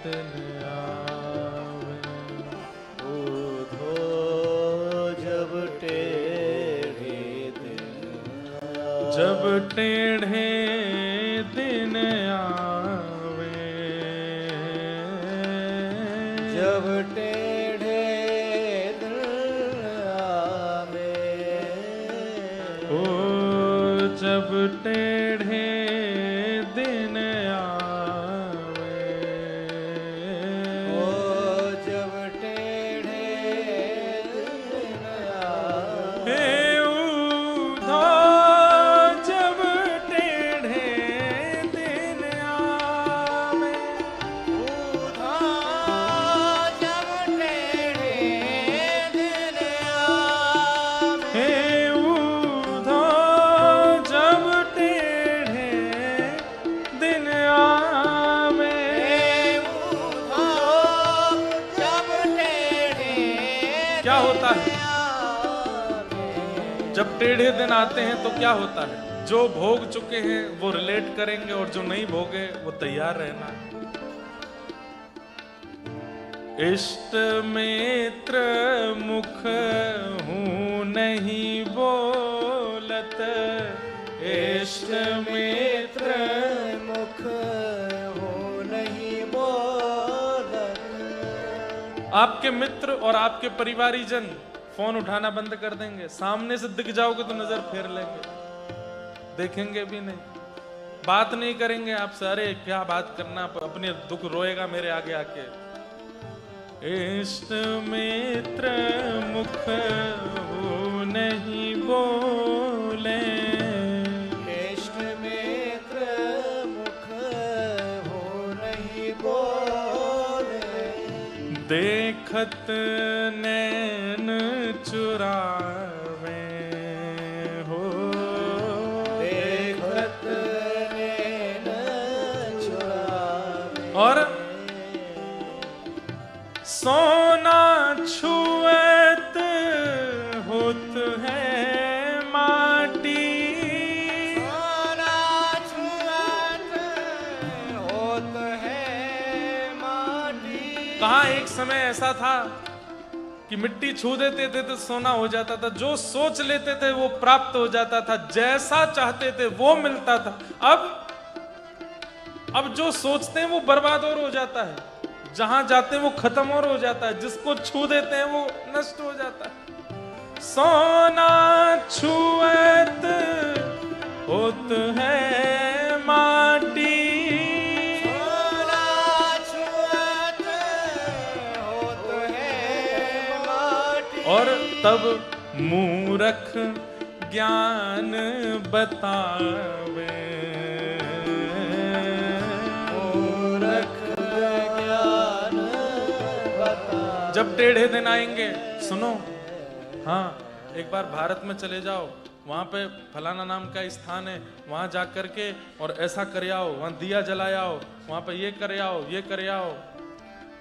दिन आवे, जब टेढ़े दिन आवे, जब टेढ़े दिन आवे, ओ जब टेढ़े दिन आवे, ओ जब टेढ़े दिन आवे, हे उधो जब टेढ़े दिन आवे, उधा जब टेढ़े दिन आवे, हे उधो जब टेढ़े दिन आवे। उधा जब टेढ़े क्या होता है आवे, जब टेढ़े दिन आते हैं तो क्या होता है? जो भोग चुके हैं वो रिलेट करेंगे और जो नहीं भोगे वो तैयार रहना है। इष्ट मित्र मुख हूं नहीं बोलत, इष्ट मित्र मुख हो नहीं बोलत, आपके मित्र और आपके परिवारी जन फोन उठाना बंद कर देंगे। सामने से दिख जाओगे तो नजर फेर लेंगे, देखेंगे भी नहीं, बात नहीं करेंगे आपसे। अरे क्या बात करना, अपने दुख रोएगा मेरे आगे आके। इष्ट मित्र मुख हो नहीं बोले, इष्ट मित्र मुख हो नहीं बोले, देखत नैन चुरावे हो, देखत नैन चुरावे, और सोना छुएत होत है माटी, सोना छुअत होत है माटी। कहाँ एक समय ऐसा था कि मिट्टी छू देते थे तो सोना हो जाता था, जो सोच लेते थे वो प्राप्त हो जाता था, जैसा चाहते थे वो मिलता था। अब जो सोचते हैं वो बर्बाद और हो जाता है, जहां जाते हैं वो खत्म और हो जाता है, जिसको छू देते हैं वो नष्ट हो जाता है। सोना छुएत होत है माटी, सोना छुअत होत है माटी। और तब मूरख ज्ञान बतावे, मूरख ज्ञान बता। जब टेढ़े दिन आएंगे सुनो, हाँ एक बार भारत में चले जाओ, वहां पे फलाना नाम का स्थान है, वहां जा करके और ऐसा कर आओ, वहां दिया जलाया आओ, वहां पे ये कर आओ, ये कर आओ।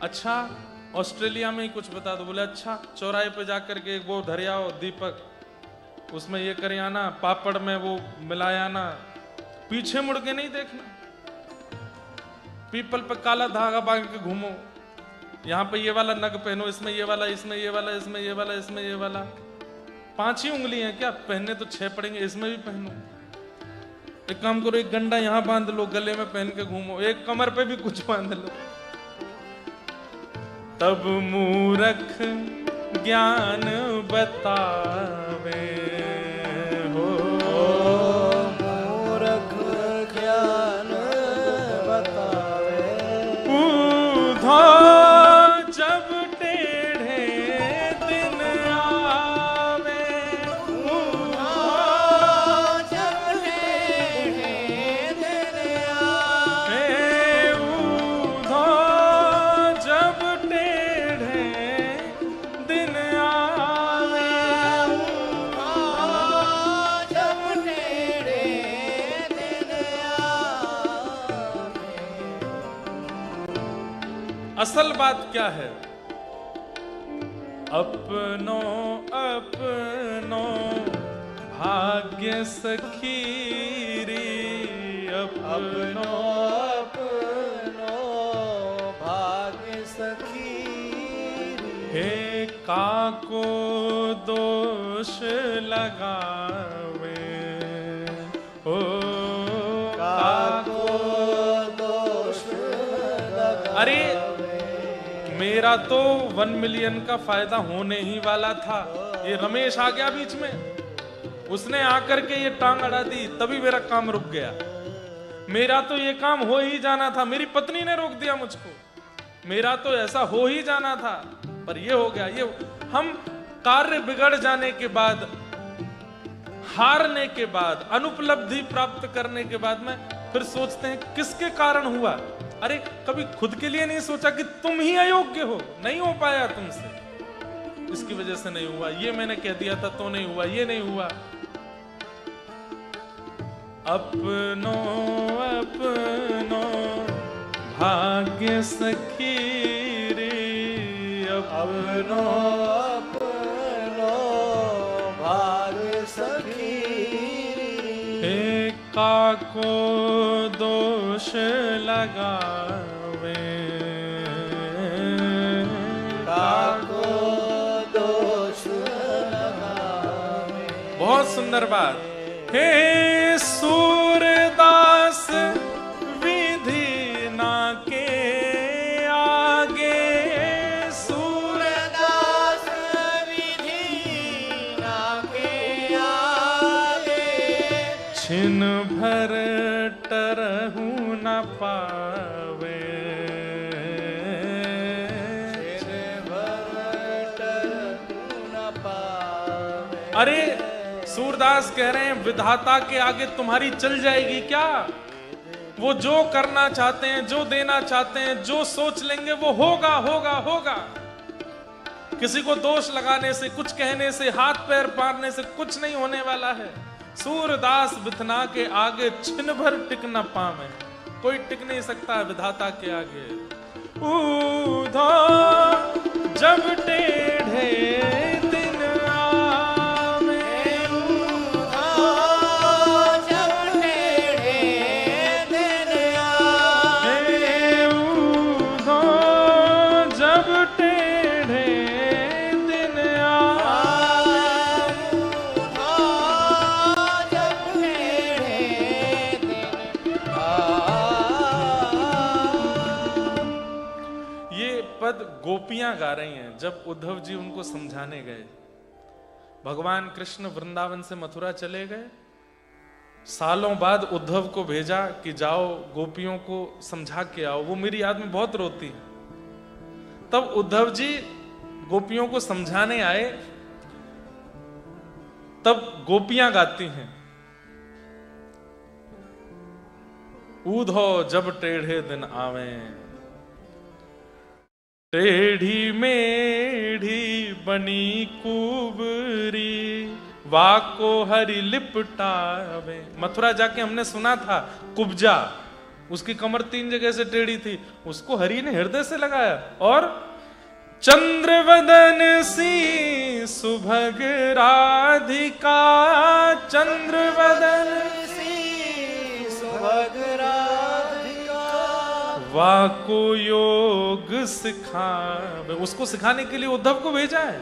अच्छा ऑस्ट्रेलिया में ही कुछ बता दो, बोले अच्छा चौराहे पे जा करके वो धर आओ दीपक, उसमें ये कर आना, पापड़ में वो मिलाया आना, पीछे मुड़ के नहीं देखना। पीपल पे काला धागा बांध के घूमो, यहाँ पे ये वाला नग पहनो, इसमें ये वाला, इसमें ये वाला, इसमें ये वाला, इसमें ये वाला। 5 ही उंगली हैं क्या, पहनने तो 6 पड़ेंगे, इसमें भी पहनो। एक काम करो, एक गंडा यहाँ बांध लो, गले में पहन के घूमो, एक कमर पे भी कुछ बांध लो। तब मूरख ज्ञान बतावे हो, मूरख ज्ञान बतावे। ऊधो जब टेढ़े दिन आवे, ऊधो जब टेढ़े दिन आवे, हे ऊधो जब टेढ़े दिन आवे, जब टेढ़े दिन आवे। असल बात क्या है? अपनो अपनो भाग्य सखीरी, अपनो अपनो भाग्य सखी। हे काको दोष लगावे, अरे मेरा तो 1 मिलियन का फायदा होने ही वाला था, ये रमेश आ गया बीच में, उसने आकर के ये टांग अड़ा दी, तभी मेरा काम रुक गया। मेरा तो ये काम हो ही जाना था, मेरी पत्नी ने रोक दिया मुझको, मेरा तो ऐसा हो ही जाना था, पर ये हो गया। ये हम कार्य बिगड़ जाने के बाद, हारने के बाद, अनुपलब्धि प्राप्त करने के बाद में फिर सोचते हैं किसके कारण हुआ। अरे कभी खुद के लिए नहीं सोचा कि तुम ही अयोग्य हो, नहीं हो पाया तुमसे, इसकी वजह से नहीं हुआ, ये मैंने कह दिया था तो नहीं हुआ, ये नहीं हुआ। अपनो अपनो भाग्य सखी रे, अपनो अपनो भाग्य सखी रे, काको दोष लगावे, काको दोष लगावे। बहुत सुंदर बात। हे सूरदास विधि ना के आगे, सूरदास विधि ना के आगे, छिन भर टरहु न पावे, छिन भर टरहु न पावे। अरे सूरदास कह रहे हैं विधाता के आगे तुम्हारी चल जाएगी क्या? वो जो करना चाहते हैं, जो देना चाहते हैं, जो सोच लेंगे वो होगा होगा होगा। किसी को दोष लगाने से, कुछ कहने से, हाथ पैर मारने से कुछ नहीं होने वाला है। सूरदास विधना के आगे छिन भर टिक न पावे, कोई टिक नहीं सकता है विधाता के आगे। ऊधा जब टेढ़े दिन आवे, जब टेढ़े दिन आवे, ऊधा जब टेढ़े दिन आवे, जब टेढ़े दिन आवे। ये पद गोपियां गा रही हैं जब उद्धव जी उनको समझाने गए। भगवान कृष्ण वृंदावन से मथुरा चले गए, सालों बाद उद्धव को भेजा कि जाओ गोपियों को समझा के आओ, वो मेरी याद में बहुत रोती है। तब उद्धव जी गोपियों को समझाने आए, तब गोपियां गाती हैं, ऊधो जब टेढ़े दिन आवे, टेढ़ी मेढ़ी बनी कुबरी, वाको हरि लिपटावे। मथुरा जाके हमने सुना था कुब्जा, उसकी कमर 3 जगह से टेढ़ी थी, उसको हरि ने हृदय से लगाया। और चंद्रवदन सी सुभग राधिका, चंद्रवदन सी सुभग राधिका, वाको योग सिखावे। उसको सिखाने के लिए उद्धव को भेजा है।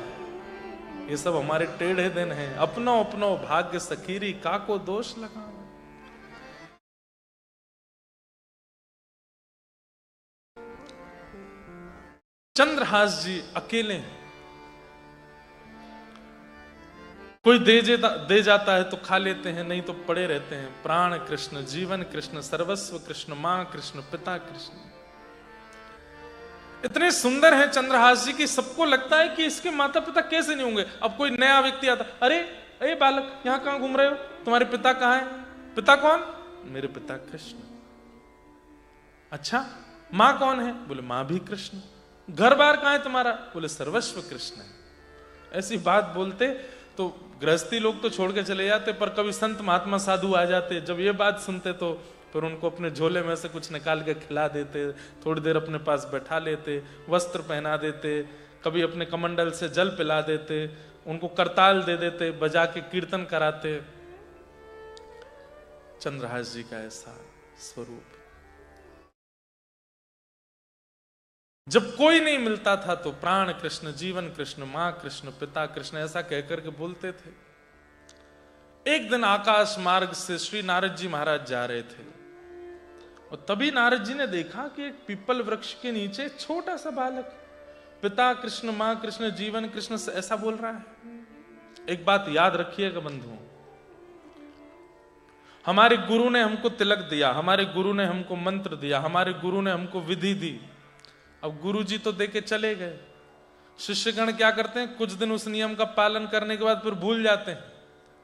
ये सब हमारे टेढ़े दिन हैं। अपनो अपनो भाग्य सखीरी, काको दोष लगा। चंद्रहास जी अकेले हैं, कोई दे जाता है तो खा लेते हैं, नहीं तो पड़े रहते हैं। प्राण कृष्ण, जीवन कृष्ण, सर्वस्व कृष्ण, मां कृष्ण, पिता कृष्ण। इतने सुंदर हैं चंद्रहास जी की सबको लगता है कि इसके माता पिता कैसे नहीं होंगे। अब कोई नया व्यक्ति आता, अरे बालक यहां कहां घूम रहे हो, तुम्हारे पिता कहां हैं? पिता कौन? मेरे पिता कृष्ण। अच्छा, मां कौन है? बोले मां भी कृष्ण। घर बार कहां है तुम्हारा? बोले सर्वस्व कृष्ण है। ऐसी बात बोलते तो गृहस्थी लोग तो छोड़ के चले जाते, पर कभी संत महात्मा साधु आ जाते, जब ये बात सुनते तो फिर उनको अपने झोले में से कुछ निकाल के खिला देते, थोड़ी देर अपने पास बैठा लेते, वस्त्र पहना देते, कभी अपने कमंडल से जल पिला देते, उनको करताल दे देते, बजा के कीर्तन कराते। चंद्रहास जी का ऐसा स्वरूप। जब कोई नहीं मिलता था तो प्राण कृष्ण, जीवन कृष्ण, मां कृष्ण, पिता कृष्ण ऐसा कहकर के बोलते थे। एक दिन आकाश मार्ग से श्री नारद जी महाराज जा रहे थे और तभी नारद जी ने देखा कि एक पीपल वृक्ष के नीचे छोटा सा बालक पिता कृष्ण मां कृष्ण जीवन कृष्ण से ऐसा बोल रहा है। एक बात याद रखिएगा बंधुओं, हमारे गुरु ने हमको तिलक दिया, हमारे गुरु ने हमको मंत्र दिया, हमारे गुरु ने हमको विधि दी। अब गुरु जी तो देके चले गए, शिष्यगण क्या करते हैं, कुछ दिन उस नियम का पालन करने के बाद फिर भूल जाते हैं,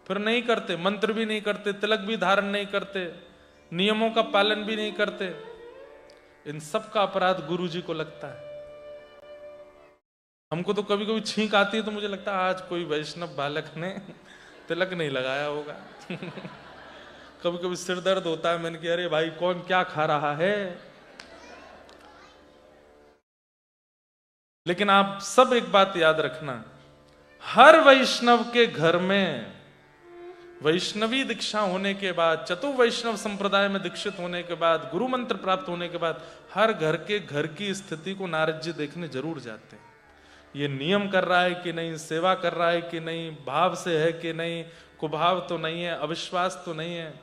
फिर नहीं करते, मंत्र भी नहीं करते, तिलक भी धारण नहीं करते, नियमों का पालन भी नहीं करते। इन सब का अपराध गुरु जी को लगता है। हमको तो कभी कभी छींक आती है तो मुझे लगता है आज कोई वैष्णव बालक ने तिलक नहीं लगाया होगा। कभी कभी सिर दर्द होता है, मैंने कहा अरे भाई कौन क्या खा रहा है। लेकिन आप सब एक बात याद रखना, हर वैष्णव के घर में वैष्णवी दीक्षा होने के बाद, चतुर्वैष्णव संप्रदाय में दीक्षित होने के बाद, गुरु मंत्र प्राप्त होने के बाद, हर घर के घर की स्थिति को नारद जी देखने जरूर जाते हैं। ये नियम कर रहा है कि नहीं, सेवा कर रहा है कि नहीं, भाव से है कि नहीं, कुभाव तो नहीं है, अविश्वास तो नहीं है।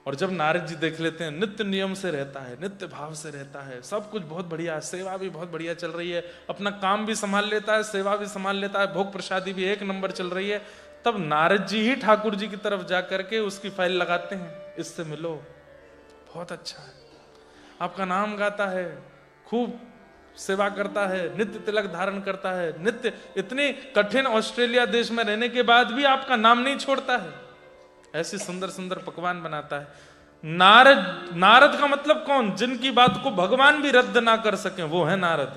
और जब नारद जी देख लेते हैं नित्य नियम से रहता है, नित्य भाव से रहता है, सब कुछ बहुत बढ़िया है, सेवा भी बहुत बढ़िया चल रही है, अपना काम भी संभाल लेता है, सेवा भी संभाल लेता है, भोग प्रसादी भी एक नंबर चल रही है, तब नारद जी ही ठाकुर जी की तरफ जाकर के उसकी फाइल लगाते हैं, इससे मिलो, बहुत अच्छा है, आपका नाम गाता है, खूब सेवा करता है, नित्य तिलक धारण करता है, नित्य इतने कठिन ऑस्ट्रेलिया देश में रहने के बाद भी आपका नाम नहीं छोड़ता है, ऐसे सुंदर सुंदर पकवान बनाता है। नारद का मतलब कौन, जिनकी बात को भगवान भी रद्द ना कर सके, वो है नारद।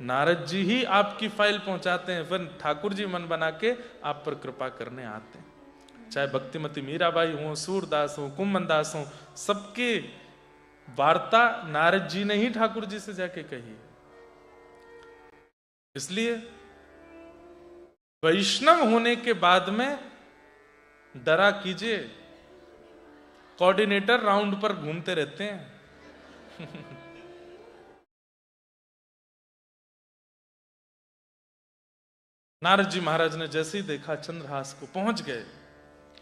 नारद जी ही आपकी फाइल पहुंचाते हैं, फिर ठाकुर जी मन बना के आप पर कृपा करने आते हैं। चाहे भक्तिमती मीराबाई हो, सूरदास हो, कुंभनदास हो, सबके वार्ता नारद जी ने ही ठाकुर जी से जाके कही। इसलिए वैष्णव होने के बाद में डरा कीजिए, कोऑर्डिनेटर राउंड पर घूमते रहते हैं। नारद जी महाराज ने जैसे ही देखा चंद्रहास को पहुंच गए।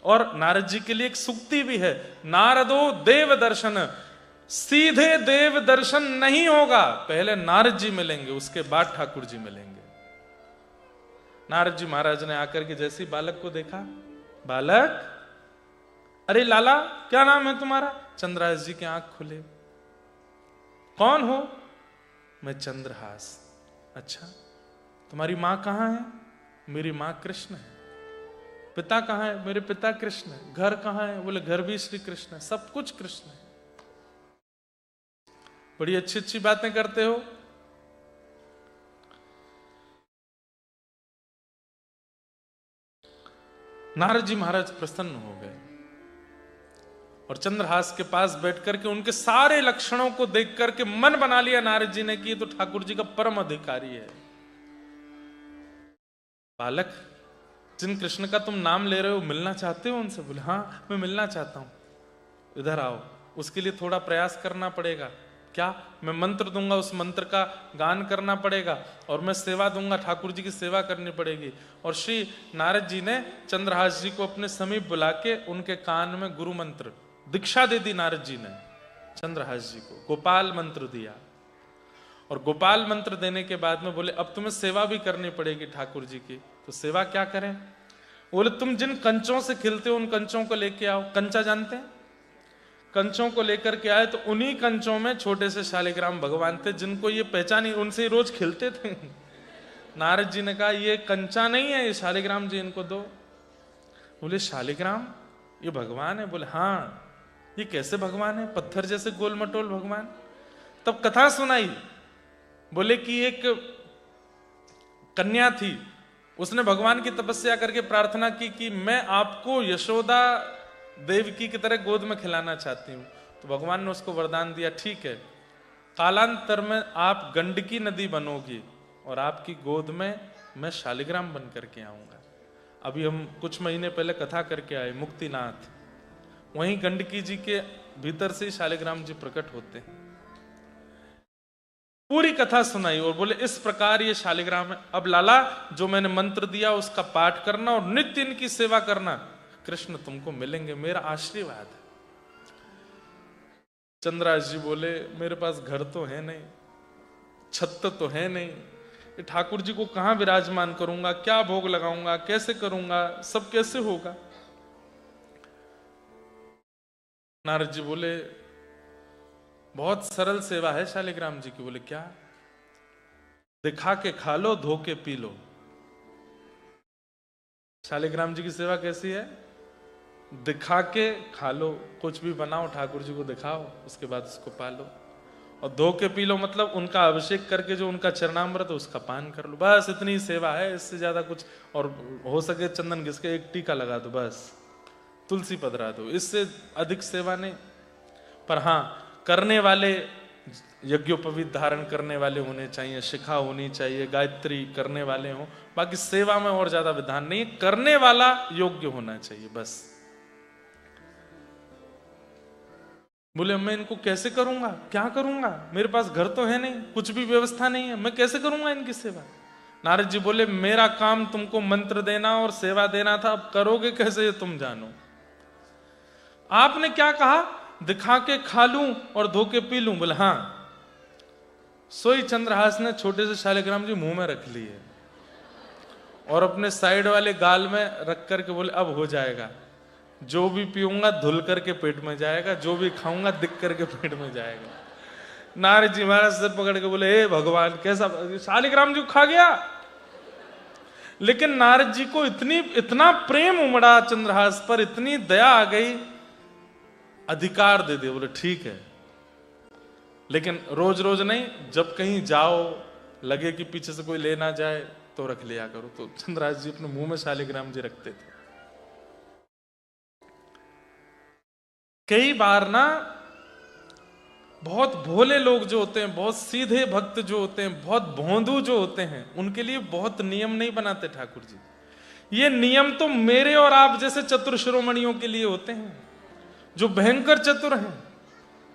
और नारद जी के लिए एक सूक्ति भी है, नारदो देव दर्शन, सीधे देव दर्शन नहीं होगा, पहले नारद जी मिलेंगे, उसके बाद ठाकुर जी मिलेंगे। नारद जी महाराज ने आकर के जैसे ही बालक को देखा, बालक, अरे लाला क्या नाम है तुम्हारा? चंद्रहास जी के आंख खुले, कौन हो? मैं चंद्रहास। अच्छा, तुम्हारी मां कहां है? मेरी मां कृष्ण है। पिता कहां है? मेरे पिता कृष्ण है। घर कहां है? बोले घर भी श्री कृष्ण है, सब कुछ कृष्ण है। बड़ी अच्छी अच्छी बातें करते हो। नारद जी महाराज प्रसन्न हो गए और चंद्रहास के पास बैठ करके उनके सारे लक्षणों को देख करके मन बना लिया नारद जी ने कि तो ठाकुर जी का परम अधिकारी है। बालक, जिन कृष्ण का तुम नाम ले रहे हो, मिलना चाहते हो उनसे? बोले हाँ, मैं मिलना चाहता हूं। इधर आओ, उसके लिए थोड़ा प्रयास करना पड़ेगा। क्या? मैं मंत्र दूंगा, उस मंत्र का गान करना पड़ेगा, और मैं सेवा दूंगा, ठाकुर जी की सेवा करनी पड़ेगी। और श्री नारद जी ने चंद्रहास जी को अपने समीप बुला के उनके कान में गुरु मंत्र दीक्षा दे दी। नारद जी ने चंद्रहास जी को गोपाल मंत्र दिया, और गोपाल मंत्र देने के बाद में बोले अब तुम्हें सेवा भी करनी पड़ेगी ठाकुर जी की। तो सेवा क्या करें? बोले तुम जिन कंचों से खिलते हो उन कंचों को लेके आओ। कंचा जानते हैं? कंचों को लेकर के आए तो उन्हीं कंचों में छोटे से शालिग्राम भगवान थे, जिनको ये पहचानी, उनसे ही रोज खिलते थे। नारद जी ने कहा ये कंचा नहीं है, ये शालिग्राम जी इनको दो। बोले शालिग्राम ये भगवान है? बोले हाँ। ये कैसे भगवान है? पत्थर जैसे गोल मटोल भगवान। तब कथा सुनाई। बोले कि एक कन्या थी, उसने भगवान की तपस्या करके प्रार्थना की कि मैं आपको यशोदा देवकी की तरह गोद में खिलाना चाहती हूं। तो भगवान ने उसको वरदान दिया, ठीक है, कालांतर में आप गंडकी नदी बनोगी और आपकी गोद में मैं शालिग्राम बन करके आऊंगा। अभी हम कुछ महीने पहले कथा करके आए मुक्तिनाथ, वहीं गंडकी जी के भीतर से शालिग्राम जी प्रकट होते हैं। पूरी कथा सुनाई और बोले इस प्रकार ये शालिग्राम है। अब लाला जो मैंने मंत्र दिया उसका पाठ करना और नित्य इनकी सेवा करना, कृष्ण तुमको मिलेंगे, मेरा आशीर्वाद है। चंद्रहास जी बोले मेरे पास घर तो है नहीं, छत तो है नहीं, ये ठाकुर जी को कहां विराजमान करूंगा, क्या भोग लगाऊंगा, कैसे करूंगा, सब कैसे होगा। नारद जी बोले बहुत सरल सेवा है शालिग्राम जी की। बोले क्या? दिखा के खा लो, धो के पी लो। शालिग्राम जी की सेवा कैसी है? दिखा के खा लो, कुछ भी बनाओ ठाकुर जी को दिखाओ, उसके बाद उसको पालो। और धो के पी लो मतलब उनका अभिषेक करके जो उनका चरणामृत है उसका पान कर लो। बस इतनी सेवा है, इससे ज्यादा कुछ। और हो सके चंदन घिस के एक टीका लगा दो, बस तुलसी पधरा दो, इससे अधिक सेवा नहीं। पर हाँ, करने वाले यज्ञोपवीत धारण करने वाले होने चाहिए, शिखा होनी चाहिए, गायत्री करने वाले हों। बाकी सेवा में और ज्यादा विधान नहीं, करने वाला योग्य होना चाहिए बस। बोले मैं इनको कैसे करूंगा, क्या करूंगा, मेरे पास घर तो है नहीं, कुछ भी व्यवस्था नहीं है, मैं कैसे करूंगा इनकी सेवा। नारद जी बोले मेरा काम तुमको मंत्र देना और सेवा देना था, अब करोगे कैसे ये तुम जानो। आपने क्या कहा? दिखा के खा लूं और धो के पी लूं। बोले हाँ। सोई चंद्रहास ने छोटे से शालिग्राम जी मुंह में रख लिए और अपने साइड वाले गाल में रख करके बोले अब हो जाएगा, जो भी पीऊंगा धुल करके पेट में जाएगा, जो भी खाऊंगा दिख करके पेट में जाएगा। नारद जी महाराज सिर पकड़ के बोले हे भगवान, कैसा शालिग्राम जी खा गया। लेकिन नारद जी को इतना प्रेम उमड़ा चंद्रहास पर, इतनी दया आ गई, अधिकार दे दे। बोले ठीक है, लेकिन रोज रोज नहीं, जब कहीं जाओ लगे कि पीछे से कोई ले ना जाए तो रख लिया करो। तो चंद्रहास जी अपने मुंह में शालिग्राम जी रखते थे। कई बार ना बहुत भोले लोग जो होते हैं, बहुत सीधे भक्त जो होते हैं, बहुत भोंदू जो होते हैं, उनके लिए बहुत नियम नहीं बनाते ठाकुर जी। ये नियम तो मेरे और आप जैसे चतुर शिरोमणियों के लिए होते हैं, जो भयंकर चतुर हैं,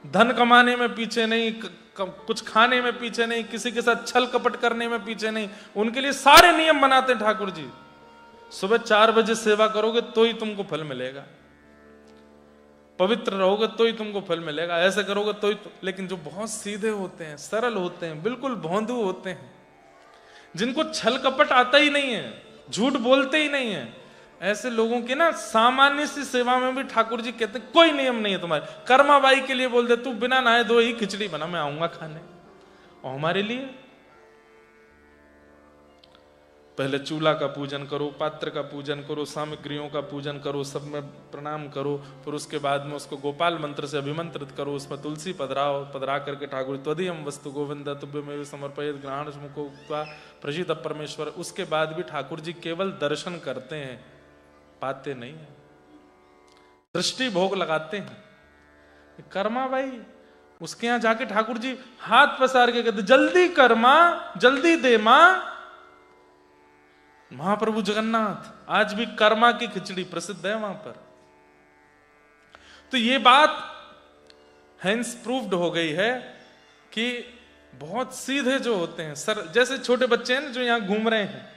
धन कमाने में पीछे नहीं, कुछ खाने में पीछे नहीं, किसी के साथ छल कपट करने में पीछे नहीं। उनके लिए सारे नियम बनाते हैं ठाकुर जी। सुबह 4 बजे सेवा करोगे तो ही तुमको फल मिलेगा, पवित्र रहोगे तो ही तुमको फल मिलेगा, ऐसे करोगे तो ही लेकिन जो बहुत सीधे होते हैं, सरल होते हैं, बिल्कुल भोंदू होते हैं, जिनको छल कपट आता ही नहीं है, झूठ बोलते ही नहीं है, ऐसे लोगों की ना सामान्य सी सेवा में भी ठाकुर जी कहते हैं कोई नियम नहीं है तुम्हारे। कर्माबाई के लिए बोल दे तू बिना नहाए धोए ही खिचड़ी बना, मैं आऊंगा खाने। और हमारे लिए पहले चूल्हा का पूजन करो, पात्र का पूजन करो, सामग्रियों का पूजन करो, सब में प्रणाम करो, फिर उसके बाद में उसको गोपाल मंत्र से अभिमंत्रित करो, उसमें तुलसी पधराओ, पधरा करके ठाकुर त्वदीयम वस्तु गोविंद तुभ्यमेव समर्पयेत् ग्रहण मुको प्रसीद परमेश्वर। उसके बाद भी ठाकुर जी केवल दर्शन करते हैं, पाते नहीं है, दृष्टि भोग लगाते हैं। कर्मा भाई उसके यहां जाके ठाकुर जी हाथ पसार के कहते जल्दी कर्मा, जल्दी दे मां। महाप्रभु जगन्नाथ आज भी कर्मा की खिचड़ी प्रसिद्ध है वहां पर। तो ये बात हेंस प्रूव्ड हो गई है कि बहुत सीधे जो होते हैं, सर जैसे छोटे बच्चे हैं जो यहां घूम रहे हैं,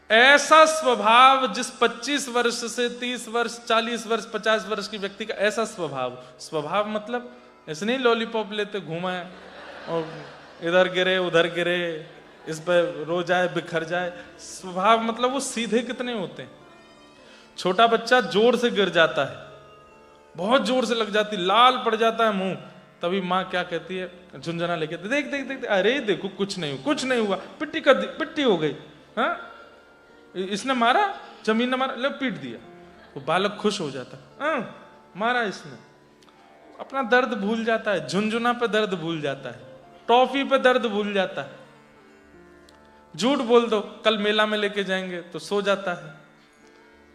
ऐसा स्वभाव जिस 25 वर्ष से 30 वर्ष 40 वर्ष 50 वर्ष की व्यक्ति का ऐसा स्वभाव मतलब ऐसे नहीं लॉलीपॉप लेते घूमा और इधर गिरे उधर गिरे, इस पर रो जाए बिखर जाए। स्वभाव मतलब वो सीधे कितने होते हैं। छोटा बच्चा जोर से गिर जाता है, बहुत जोर से लग जाती, लाल पड़ जाता है मुंह, तभी माँ क्या कहती है, झुंझुना लेके देख देख देख, अरे देखो कुछ नहीं हुआ, पिट्टी हो गई, हाँ इसने मारा, जमीन ने मारा, ले पीट दिया। वो बालक खुश हो जाता, मारा इसने, अपना दर्द भूल जाता है, झुंझुना पे दर्द भूल जाता है, टॉफी पे दर्द भूल जाता है। झूठ बोल दो कल मेला में लेके जाएंगे तो सो जाता है।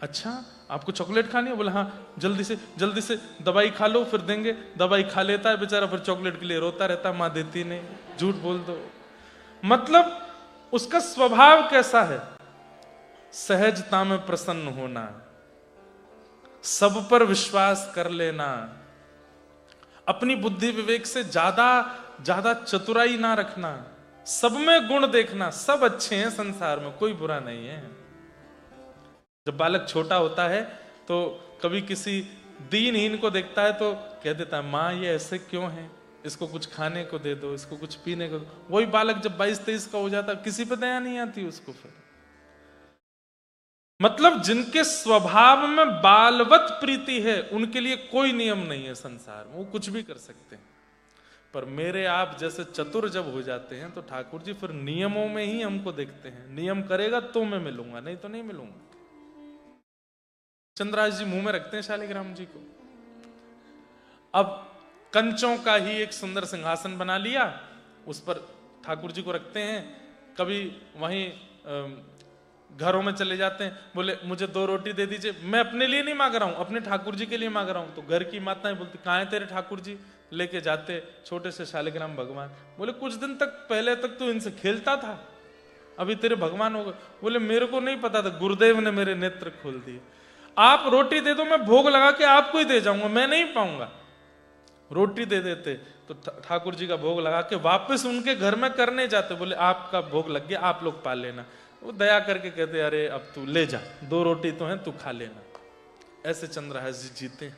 अच्छा आपको चॉकलेट खानी है, बोला हाँ जल्दी से दवाई खा लो फिर देंगे। दवाई खा लेता है बेचारा, फिर चॉकलेट के लिए रोता रहता है, माँ देती नहीं। झूठ बोल दो, मतलब उसका स्वभाव कैसा है, सहजता में प्रसन्न होना, सब पर विश्वास कर लेना, अपनी बुद्धि विवेक से ज्यादा चतुराई ना रखना, सब में गुण देखना, सब अच्छे हैं संसार में, कोई बुरा नहीं है। जब बालक छोटा होता है तो कभी किसी दीनहीन को देखता है तो कह देता है माँ ये ऐसे क्यों है, इसको कुछ खाने को दे दो, इसको कुछ पीने को दो। वही बालक जब 22-23 का हो जाता किसी पे दया नहीं आती उसको फिर। मतलब जिनके स्वभाव में बालवत प्रीति है उनके लिए कोई नियम नहीं है संसार में, वो कुछ भी कर सकते हैं। पर मेरे आप जैसे चतुर जब हो जाते हैं तो ठाकुर जी फिर नियमों में ही हमको देखते हैं। नियम करेगा तो मैं मिलूंगा, नहीं तो नहीं मिलूंगा। चंद्रहास जी मुंह में रखते हैं शालिग्राम जी को। अब कंचों का ही एक सुंदर सिंहासन बना लिया, उस पर ठाकुर जी को रखते हैं। कभी वहीं घरों में चले जाते हैं, बोले मुझे 2 रोटी दे दीजिए। मैं अपने लिए नहीं मांग रहा हूं, अपने ठाकुर जी के लिए मांग रहा हूं। तो घर की माताएं बोलती कहां है तेरे ठाकुर जी, लेके जाते छोटे से शालिग्राम भगवान। बोले कुछ दिन तक पहले तक तो इनसे खेलता था, अभी तेरे भगवान हो गए। बोले मेरे को नहीं पता था, गुरुदेव ने मेरे नेत्र खोल दिए। आप रोटी दे दो, मैं भोग लगा के आपको ही दे जाऊंगा, मैं नहीं पाऊंगा। रोटी दे देते तो ठाकुर जी का भोग लगा के वापस उनके घर में करने जाते। बोले आपका भोग लग गया, आप लोग पा लेना। वो दया करके कहते अरे अब तू ले जा, 2 रोटी तो हैं, तू खा लेना। ऐसे चंद्रहास जी जीते हैं।